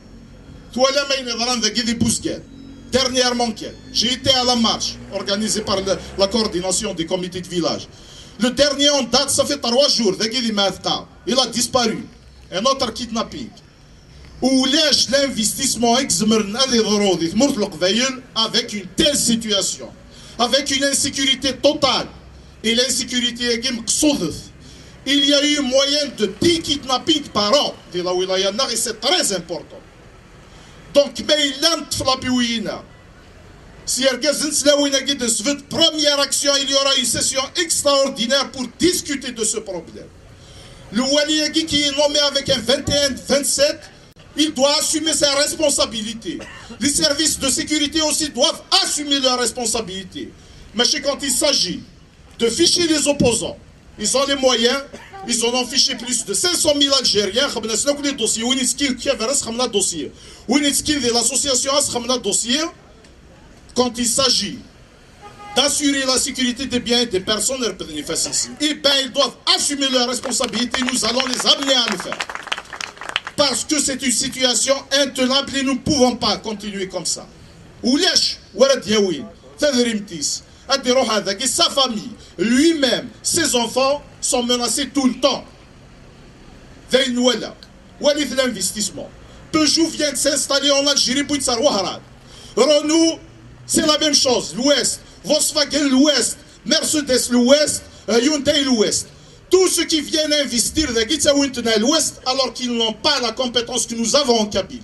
Dernièrement, j'ai été à la marche organisée par la coordination des comités de village. Le dernier en date, ça fait 3 jours. Il a disparu. Un autre kidnapping. Où lèche l'investissement avec une telle situation, avec une insécurité totale. Et l'insécurité, il y a eu moyenne de 10 kidnappings par an de la wilaya et c'est très important. Donc, mais il a si première action, il y aura une session extraordinaire pour discuter de ce problème. Le Waliagi qui est nommé avec un 21-27, il doit assumer sa responsabilité. Les services de sécurité aussi doivent assumer leurs responsabilités. Mais quand il s'agit de ficher les opposants, ils ont les moyens, ils en ont fiché plus de 500 000 Algériens. L'association quand il s'agit d'assurer la sécurité des biens et des personnes, eh bien, ils doivent assumer leurs responsabilités. Nous allons les amener à le faire. Parce que c'est une situation intenable et nous ne pouvons pas continuer comme ça. Sa famille, lui-même, ses enfants sont menacés tout le temps. L'investissement. Peugeot vient de s'installer en Algérie pour Renault, c'est la même chose, l'Ouest, Volkswagen l'Ouest, Mercedes l'Ouest, Hyundai l'Ouest. Tous ceux qui viennent investir dans l'Ouest alors qu'ils n'ont pas la compétence que nous avons en Kabylie.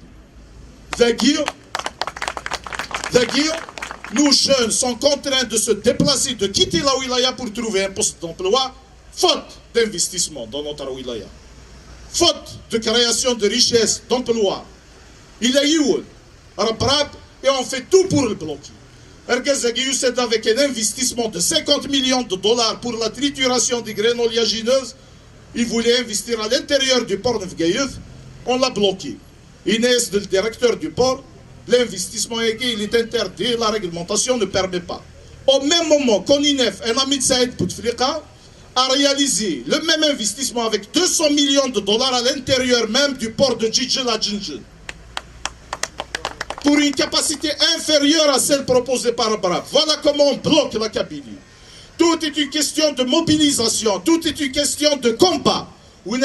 Nous jeunes sommes contraints de se déplacer, de quitter la wilaya pour trouver un poste d'emploi, faute d'investissement dans notre wilaya. Faute de création de richesses, d'emploi. Il y a eu et on fait tout pour le bloquer. Ergazagui c'est avec un investissement de 50 millions de dollars pour la trituration des graines oléagineuses. Il voulait investir à l'intérieur du port de Vgaïev. On l'a bloqué. Inès, le directeur du port, l'investissement il est interdit, la réglementation ne permet pas. Au même moment qu'ONINEF, un ami de Saïd Bouteflika, a réalisé le même investissement avec 200 millions de dollars à l'intérieur même du port de Djidjel à Djindjel, pour une capacité inférieure à celle proposée par BRAC. Voilà comment on bloque la Kabylie. Tout est une question de mobilisation, tout est une question de combat. Tout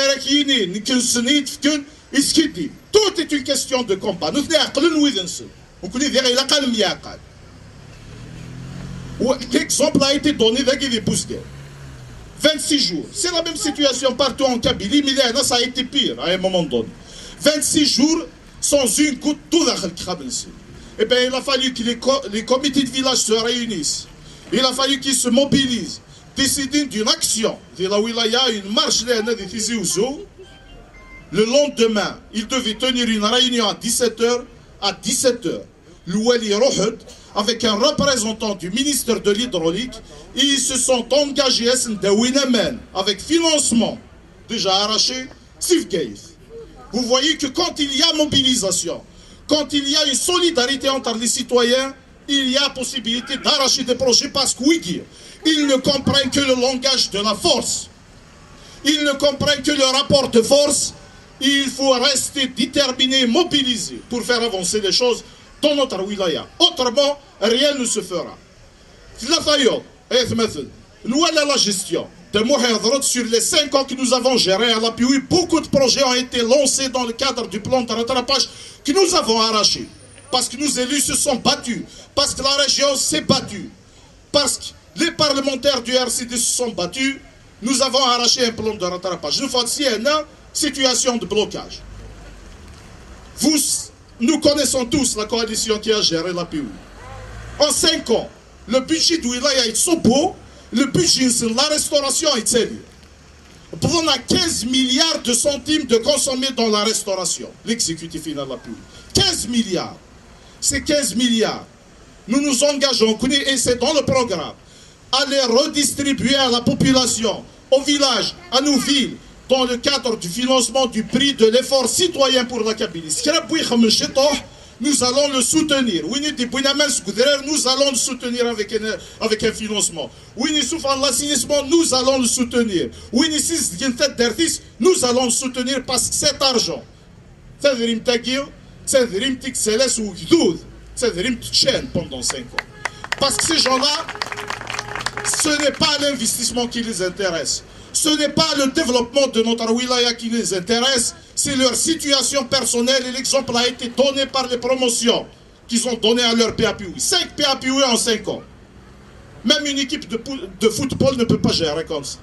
est une question de combat. Nous l'exemple a été donné avec les Bousguet. 26 jours. C'est la même situation partout en Kabylie, mais là, ça a été pire à un moment donné. 26 jours sans une goutte d'eau dans le Khabel. Eh bien, il a fallu que les comités de village se réunissent. Il a fallu qu'ils se mobilisent, décider d'une action. De la wilaya, une marche de Tizi Ouzou. Le lendemain, il devait tenir une réunion à 17h. À 17h, l'Ouali Rohed, avec un représentant du ministère de l'Hydraulique, ils se sont engagés avec financement déjà arraché, Sif Gaïf. Vous voyez que quand il y a mobilisation, quand il y a une solidarité entre les citoyens, il y a possibilité d'arracher des projets parce que oui, ils ne comprennent que le langage de la force. Ils ne comprennent que le rapport de force. Il faut rester déterminé, mobilisé pour faire avancer les choses dans notre wilaya. Autrement, rien ne se fera. La gestion de Moherdrot sur les 5 ans que nous avons gérés à l'appui, beaucoup de projets ont été lancés dans le cadre du plan de rattrapage que nous avons arraché. Parce que nos élus se sont battus, parce que la région s'est battue, parce que les parlementaires du RCD se sont battus, nous avons arraché un plan de rattrapage. Nous faisons une situation de blocage. Nous connaissons tous la coalition qui a géré l'appui. En 5 ans, le budget de Wilaya est beau, le budget de la restauration est sérieux. On a 15 milliards de centimes de consommés dans la restauration, l'exécutif final l'appui. 15 milliards. Ces 15 milliards, nous nous engageons, et c'est dans le programme, à les redistribuer à la population, aux villages, à nos villes, dans le cadre du financement du prix de l'effort citoyen pour la Kabylie. Nous allons le soutenir. Nous allons le soutenir avec un financement. Nous allons le soutenir. Nous allons le soutenir parce que cet argent, pendant 5 ans. Parce que ces gens-là, ce n'est pas l'investissement qui les intéresse. Ce n'est pas le développement de notre wilaya qui les intéresse, c'est leur situation personnelle et l'exemple a été donné par les promotions qu'ils ont données à leur PAPUI. 5 PAPUI en 5 ans. Même une équipe de football ne peut pas gérer comme ça.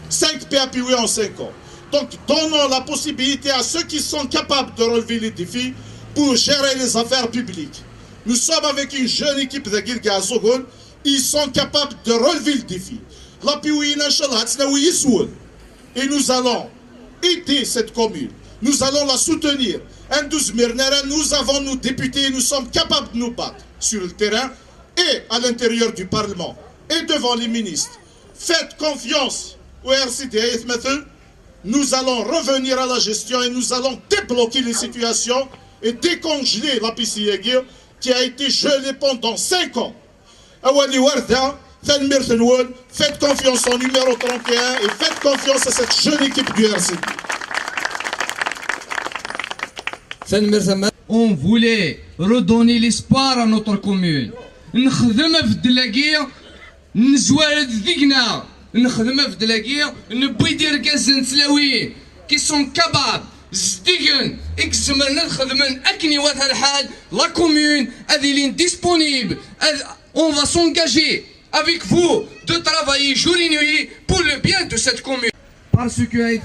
5 PAPUI en 5 ans. Donc donnons la possibilité à ceux qui sont capables de relever les défis pour gérer les affaires publiques. Nous sommes avec une jeune équipe de Gilga Zogon, ils sont capables de relever le défi. Et nous allons aider cette commune. Nous allons la soutenir. Nous avons nos députés et nous sommes capables de nous battre sur le terrain et à l'intérieur du Parlement et devant les ministres. Faites confiance au RCD. Nous allons revenir à la gestion et nous allons débloquer les situations et décongeler la PCIG qui a été gelée pendant 5 ans. Faites confiance au numéro 31 et faites confiance à cette jeune équipe du RCD. On voulait redonner l'espoir à notre commune. نخدم في الدلاقية نزوار ذيقنا نخدم في الدلاقية نبغي يدير كاس نتلاويين كي سون كاباب زديقن اكزمرنا نخدمن اكني وات الحال لا كومون هذه لين ديسپونيبل on va s'engager avec vous de travailler jour et nuit pour le bien de cette commune. Parce que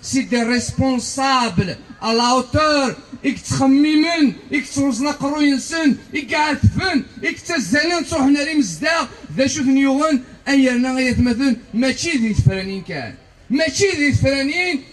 c'est des responsables à la hauteur يتخممن يكترزنا قرو ينسن يقعدفن يكتزنن تروحنا لي مزداغ ذا شوف نيوغن ايرنا غيتمثل ماشي ذي تفرانين كان ماشي ذي تفرانين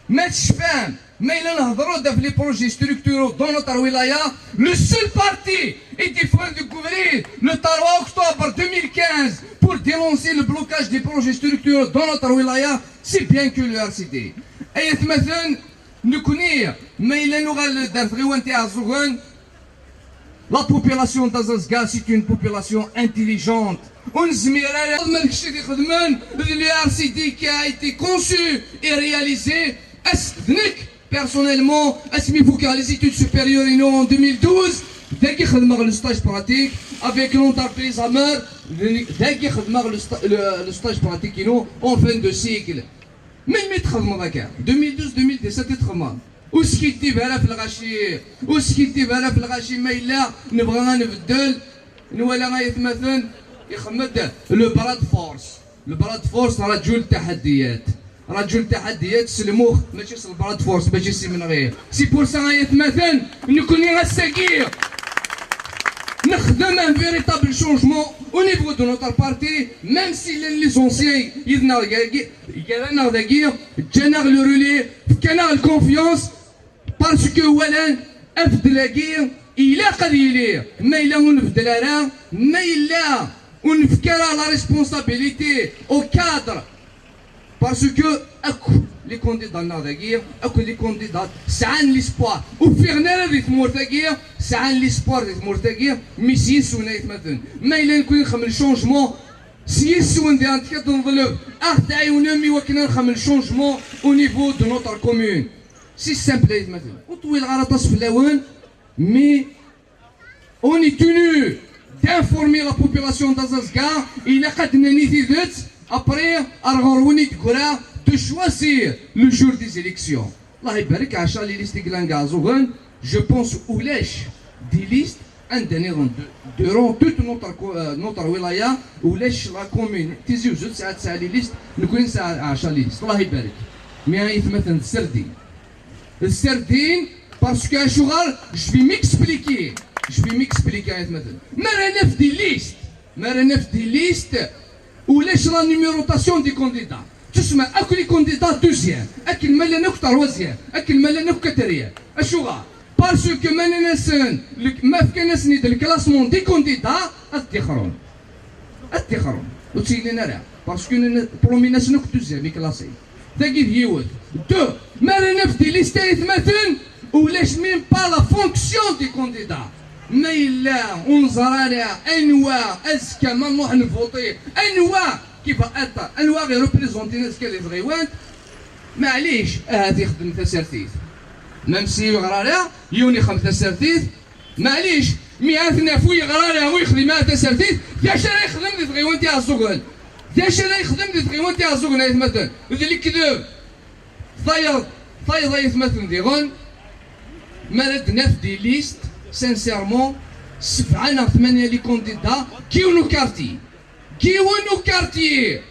ما تشفام ما إلا نهضروا في لي بروجي ستركتورو دون نوتر ولايا لو سول بارتي ايتي فوان ديكوفرير لو 3 octobre 2015 pour dénoncer le blocage des projets structuraux dans notre wilaya, c'est bien que le RCD. أي مثلا نكوني Mais il nous la population d'Azazga, c'est une population intelligente. Le qui a été conçu et réalisé, personnellement, les études supérieures en 2012, dès qu'il y a le stage pratique avec l'entreprise Hammer, dès qu'il y a le stage pratique en fin de cycle. Mais il y a 2012-2017 وسكيتي بها في الغاشي وسكيتي بها في الغاشي ما الا نبغى نبدل ولا غيتمثل يخمد لو براد فورس رجل تحديات سلموخ ماشي البراد فورس ماشي سي من غير سي بور سا غيتمثل نكون غاساكير نخدم ان فيريتابل شونجمون au niveau de notre parti, même si les anciens ils n'ont le relais, qu'ils ont confiance, parce que Wallan de la guerre, il a قليل mais il a la responsabilité au cadre, parce que les candidats dans la guerre, les candidats, ça a l'espoir. Ou faire n'importe quoi de guerre, ça a l'espoir de guerre, mais si c'est maintenant, mais il y a un changement. Si c'est un changement au niveau de notre commune, c'est simple maintenant. Mais on est tenu d'informer la population d'Azazga. Il a qu'à après, de choisir le jour des élections. Je pense aux lèches des listes durant toute notre wilaya, où lèche la commune. Tizi وجود ساعات ساعة لي ليست نكون ساعة 10 لي ليست الله يبارك. Mais مثلا السردين parce que je vais m'expliquer. مثلا ما رانا في دي ليست où lèche la numérotation des candidats. تسمى اكل كونديدا دوزيام اكل مالا نوك تروازيام اكل مالا نوك كاتريام اشوغا باسكو ما فكناسني ديال الكلاسمون دي كونديدا اتخرون وتسيلينا راه باسكو بروميناس نوك دوزيام كلاسي تاكي هيوت دو ما رانا في دي ليستايت مثلا ولاش ميم با لا فونكسيون دي كونديدا ما الا ونزرا انواع ازكى ما نروح نفوتي انواع كيف أتا أنواع غير ريبريزونتي ناس كاللي صغيوان معليش هذه يخدم تسرتيث ممسي غرارة يوني خمس تسرتيث معليش مئات فوي غرارة ويخدم مئات تسرتيث داش راه يخدم دي صغيوان تاع الزوغن داش راه يخدم دي صغيوان تاع الزوغن يتمثل اللي كذب ضايض يتمثل ديغون ما ردنا في دي ليست سانسيرمون 7 8 لي كونديدا كيونو quartier.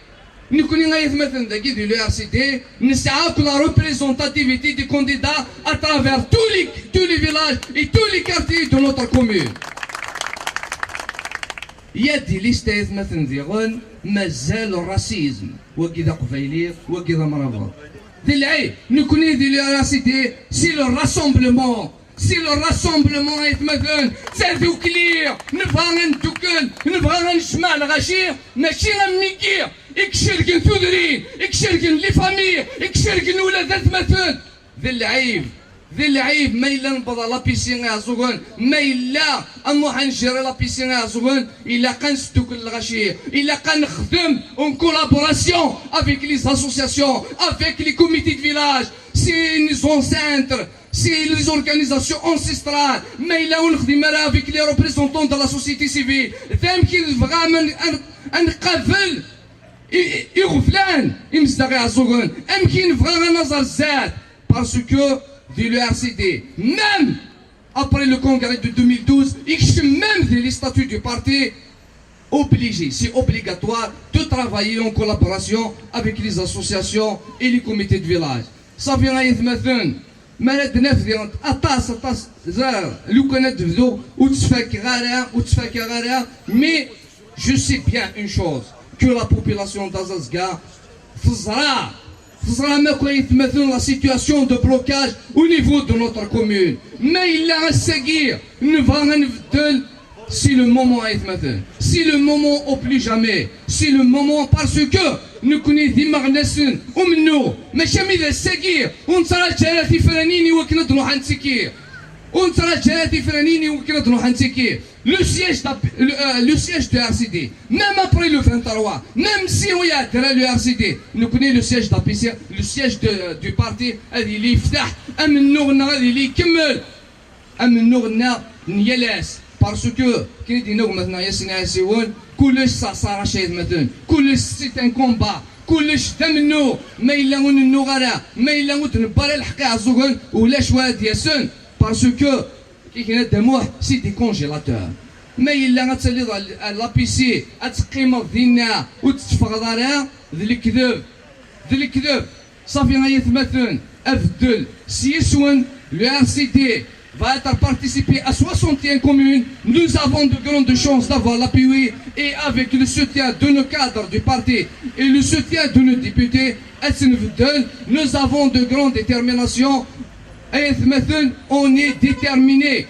Nous connaissons maintenant de l'URCD, nous savons que la représentativité des candidats à travers tous les villages et tous les quartiers de notre commune. Il y a des listes maintenant مازال الراسيزم وكذا قبيلي وكذا مرض. Nous connaissons de l'URCD, c'est le rassemblement. Si le rassemblement est maintenant, c'est du clair. Ne pas un chemin à rachir, mais si un migir, et que chacun soudri, et que chacun les familles, et que chacun nous la date maintenant. ذي العيب ما إلا نبضى لا بيسين عزوغن ما إلا أمو حنجري لا بيسين عزوغن إلا كنستوك الغشي إلا كنخدم اون كولابوراسيون افيك لي اسوسياسيون افيك لي كوميتي دو فيلاج سي ني زون سنتر سي لي زورغانيزاسيون انسيسترال ما إلا ونخدم راه افيك لي ريبريزونطون دو لا سوسيتي سيفيل ثم كي نبغى نقفل يغفلان يمزدغي عزوغن أم كي نبغى نظر الزاد باسكو de l'URCD, même après le congrès de 2012, même les statuts du parti, obligé, c'est obligatoire de travailler en collaboration avec les associations et les comités de village. Ça vient à être maintenant, malade de neuf ans, atas, le connaît de vidéo, ou tu fais carrière, mais je sais bien une chose, que la population d'Azazga faisra la situation de blocage au niveau de notre commune. Mais il a à seguir. C'est le moment à être maintenant. C'est le moment au plus jamais. C'est le moment parce que نكوني ديما غناسن ومنو ماشي ميدا الساكير ونترى جالاتي فرانيني وكنا نروح نتسكير ونترى جالاتي فرانيني وكنا نروح نتسكير le siège de RCD, même après le 23, même si on y a le RCD, nous connaissons le siège d'APC, le siège du parti, il est فتح أمنوغنا اللي يكمل أمنوغنا نيلاس parce que كي دينوغ مثلا ياسين سيون كلش صار شيء مثلا كلش سيت ان كومبا كلش تمنو ما إلا النغرة ما إلا نبار الحقيقة زوغن ولا شواد ياسن parce que كي كنا دموح سي دي كونجيلاتور ما إلا غتسالي لابيسي غتقيم دينا وتتفغض ذا الكذب صافي غيتمثل أفضل سيسون le RCD va être participer à 61 communes. Nous avons de grandes chances d'avoir l'appui et avec le soutien de nos cadres du parti et le soutien de nos députés, nous avons de grandes déterminations. Et maintenant, on est déterminés.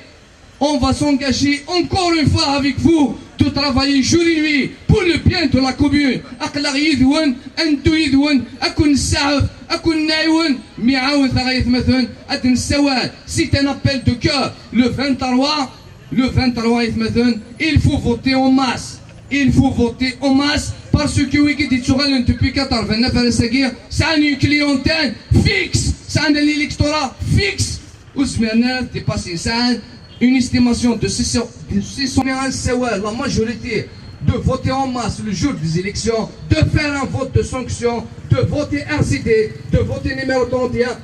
On va s'engager encore une fois avec vous de travailler jour et nuit pour le bien de la commune. C'est un appel de cœur. Le 23, il faut voter en masse. Il faut voter en masse parce que depuis 89 c'est une clientèle fixe. C'est un électorat fixe. Une estimation de 600 la majorité de voter en masse le jour des élections, de faire un vote de sanction, de voter RCD, de voter numéro 31.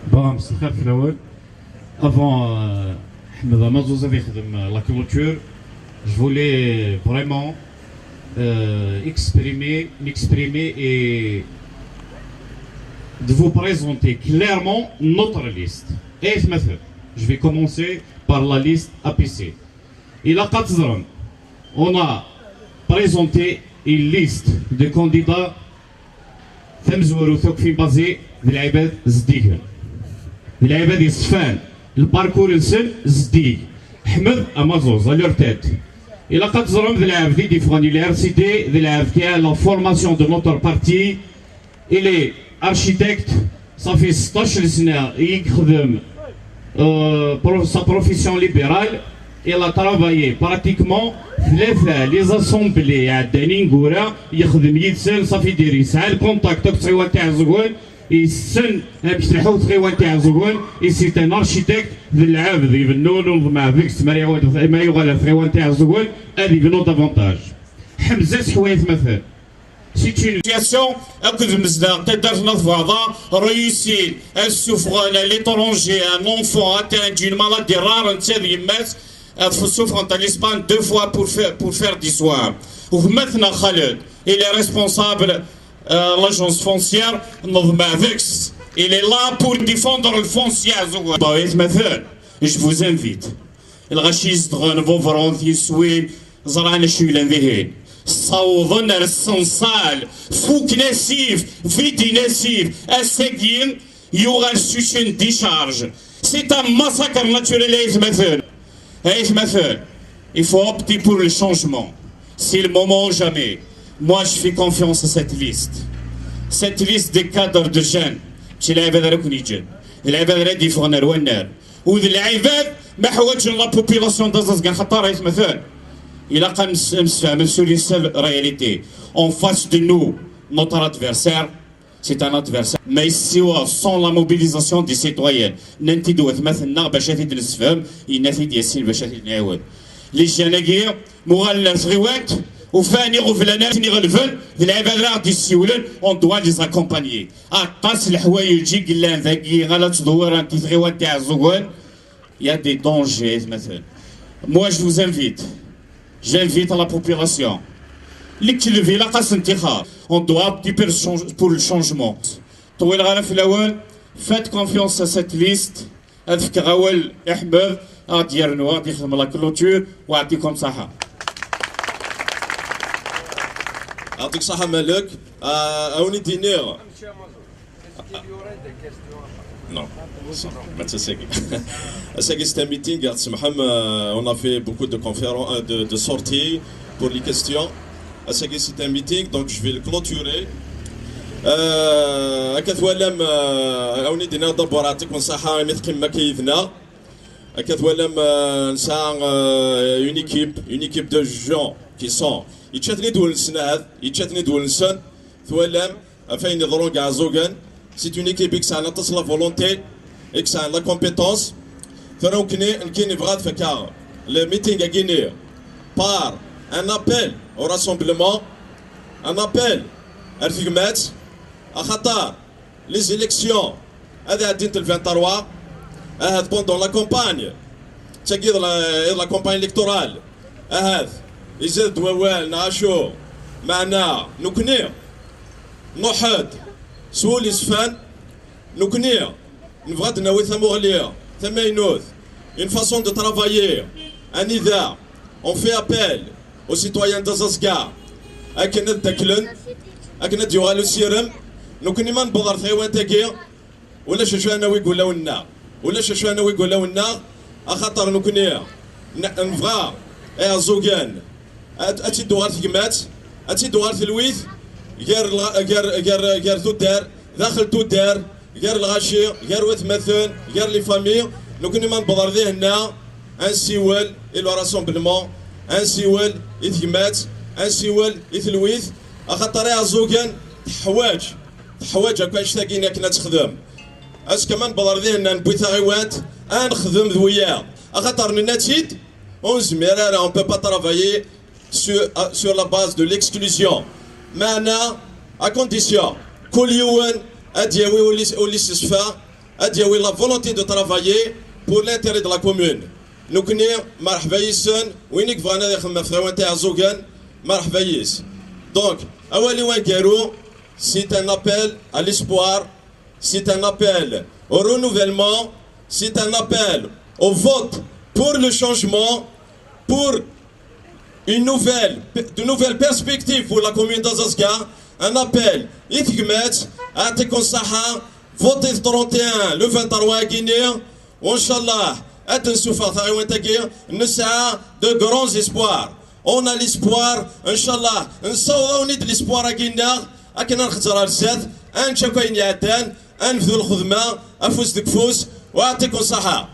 Bon, c'est très flaoué. Avant la clôture, je voulais vraiment m'exprimer et de vous présenter clairement notre liste. Et je vais commencer par la liste APC. Et la Katzran, on a présenté une liste de candidats basés de l'Aïbad Zdig. l'Aïbad Isfan, le parcours Zdig. Ahmed Amazouz, à leur tête. Et la Katzran de l'Aïbad, l'RCD, de la formation de notre parti, il est architecte, ça fait 16 سنة يخدم sa profession libérale. Il a travaillé pratiquement les assemblées à Deningura, يخدم يدسن صافي دير يسعى الكونتاكت تاع تاع زغون يسن باش نحو تاع تاع زغون سي ان ارشيتكت ذي العابد يبنون ونظمع فيكس ما يغال تاع زغون هذه بنو دافونتاج حمزه حوايج مثلا. C'est une situation réussi à souffrir à l'étranger, un enfant atteint d'une maladie rare, souffre en Espagne 2 fois pour faire des soins. Maintenant, Khaled, il est responsable de l'agence foncière, il est là pour défendre le foncier. Je vous invite. Le rachiste de Nouveau-Varon, Yisouin, Zarane Chulen, صوضنا الصنصال فوق نسيف فيدي نسيف الساقين يوغال سوشن ديشارج سي ان ماساكر ناتوريل ايث مثل il faut opter pour le changement c'est le moment ou jamais. Moi je fais confiance à cette liste de cadres de jeunes شي العباد راه كون يجن العباد راه يديفونا الونار وذ العباد ما حوايج لا بوبيلاسيون دازازكان خطر ايث مثل. Il a quand même sur une seule réalité. En face de nous, notre adversaire, c'est un adversaire. Mais si sans la mobilisation des citoyens, les jeunes on doit les accompagner. Il y a des dangers. Moi, je vous invite. J'invite la population. On doit opter pour le changement. Faites confiance à cette liste. La clôture. يعطيك صحة مالك. أوني دينير Non. C'est un meeting, on a fait beaucoup de conférences, de sorties pour les questions. C'est un meeting, donc je vais le clôturer. أكثولم أوني دينا دبرات يكون صحة مثل ما كيفنا أكثولم نسا une équipe de gens qui sont يتشاتني دول السنة يتشاتني دول السن ثولم فين يضرون كاع زوجن c'est une équipe qui a la volonté et qui a la compétence فرون كني بغات فكا le meeting à Guinée par un appel au rassemblement un appel à الفيغمات à Qatar, les élections, à 23, pendant la campagne, la campagne électorale, ils ont dit نعيشوا معنا نكنير نوحد سو الإسفان نكنير نبغى ناوي ثموغليا ثمينوث une façon de travailler un إذا on fait appel aux citoyens d'Azazga أكنا تاكلن أكنا ديوغالو سيرم نكوني ما نبغر ثيوان تاكيا ولا شاشوانا ويقولوا لنا ولا شاشوانا ويقولوا لنا اخاطر نكوني نبغى يا زوجان اتي دوار ثقمات اتي دوار ثلويث غير تودار داخل تودار غير الغاشي غير وثمثون غير لي فامي نكوني ما نبغر ذهنا ان سيوال الى راسومبلمون ان سيوال يثقمات ان سيوال يثلويث اخاطر يا زوجان حوايج هكا اشتاقينا كنا تخدم اس كمان بضر ان نبوي ثغيوات نخدم ذويا اخاطر نتيد اون زميرا اون بو با ترافايي sur la base de l'exclusion معنا à condition كل يوم ادياوي ولي سفا ادياوي la volonté de travailler pour l'intérêt de la commune نكني مرحبا يسن وينك فانا يخدم في ثوان تاع زوكان مرحبا يس دونك اولي وين كارو. C'est un appel à l'espoir, c'est un appel au renouvellement, c'est un appel au vote pour le changement, pour de nouvelles perspectives pour la commune d'Azazga. Un appel, Ifigmet, à Tekonsaha, votez le 31, le 23 à Guinée, Inch'Allah, de grands espoirs. On a l'espoir, Inch'Allah, on a de l'espoir à Guinée. أكنا نختار السات أن شكوين يعتان أنفذوا الخدمة أفوز تكفوز وأعطيكم صحة.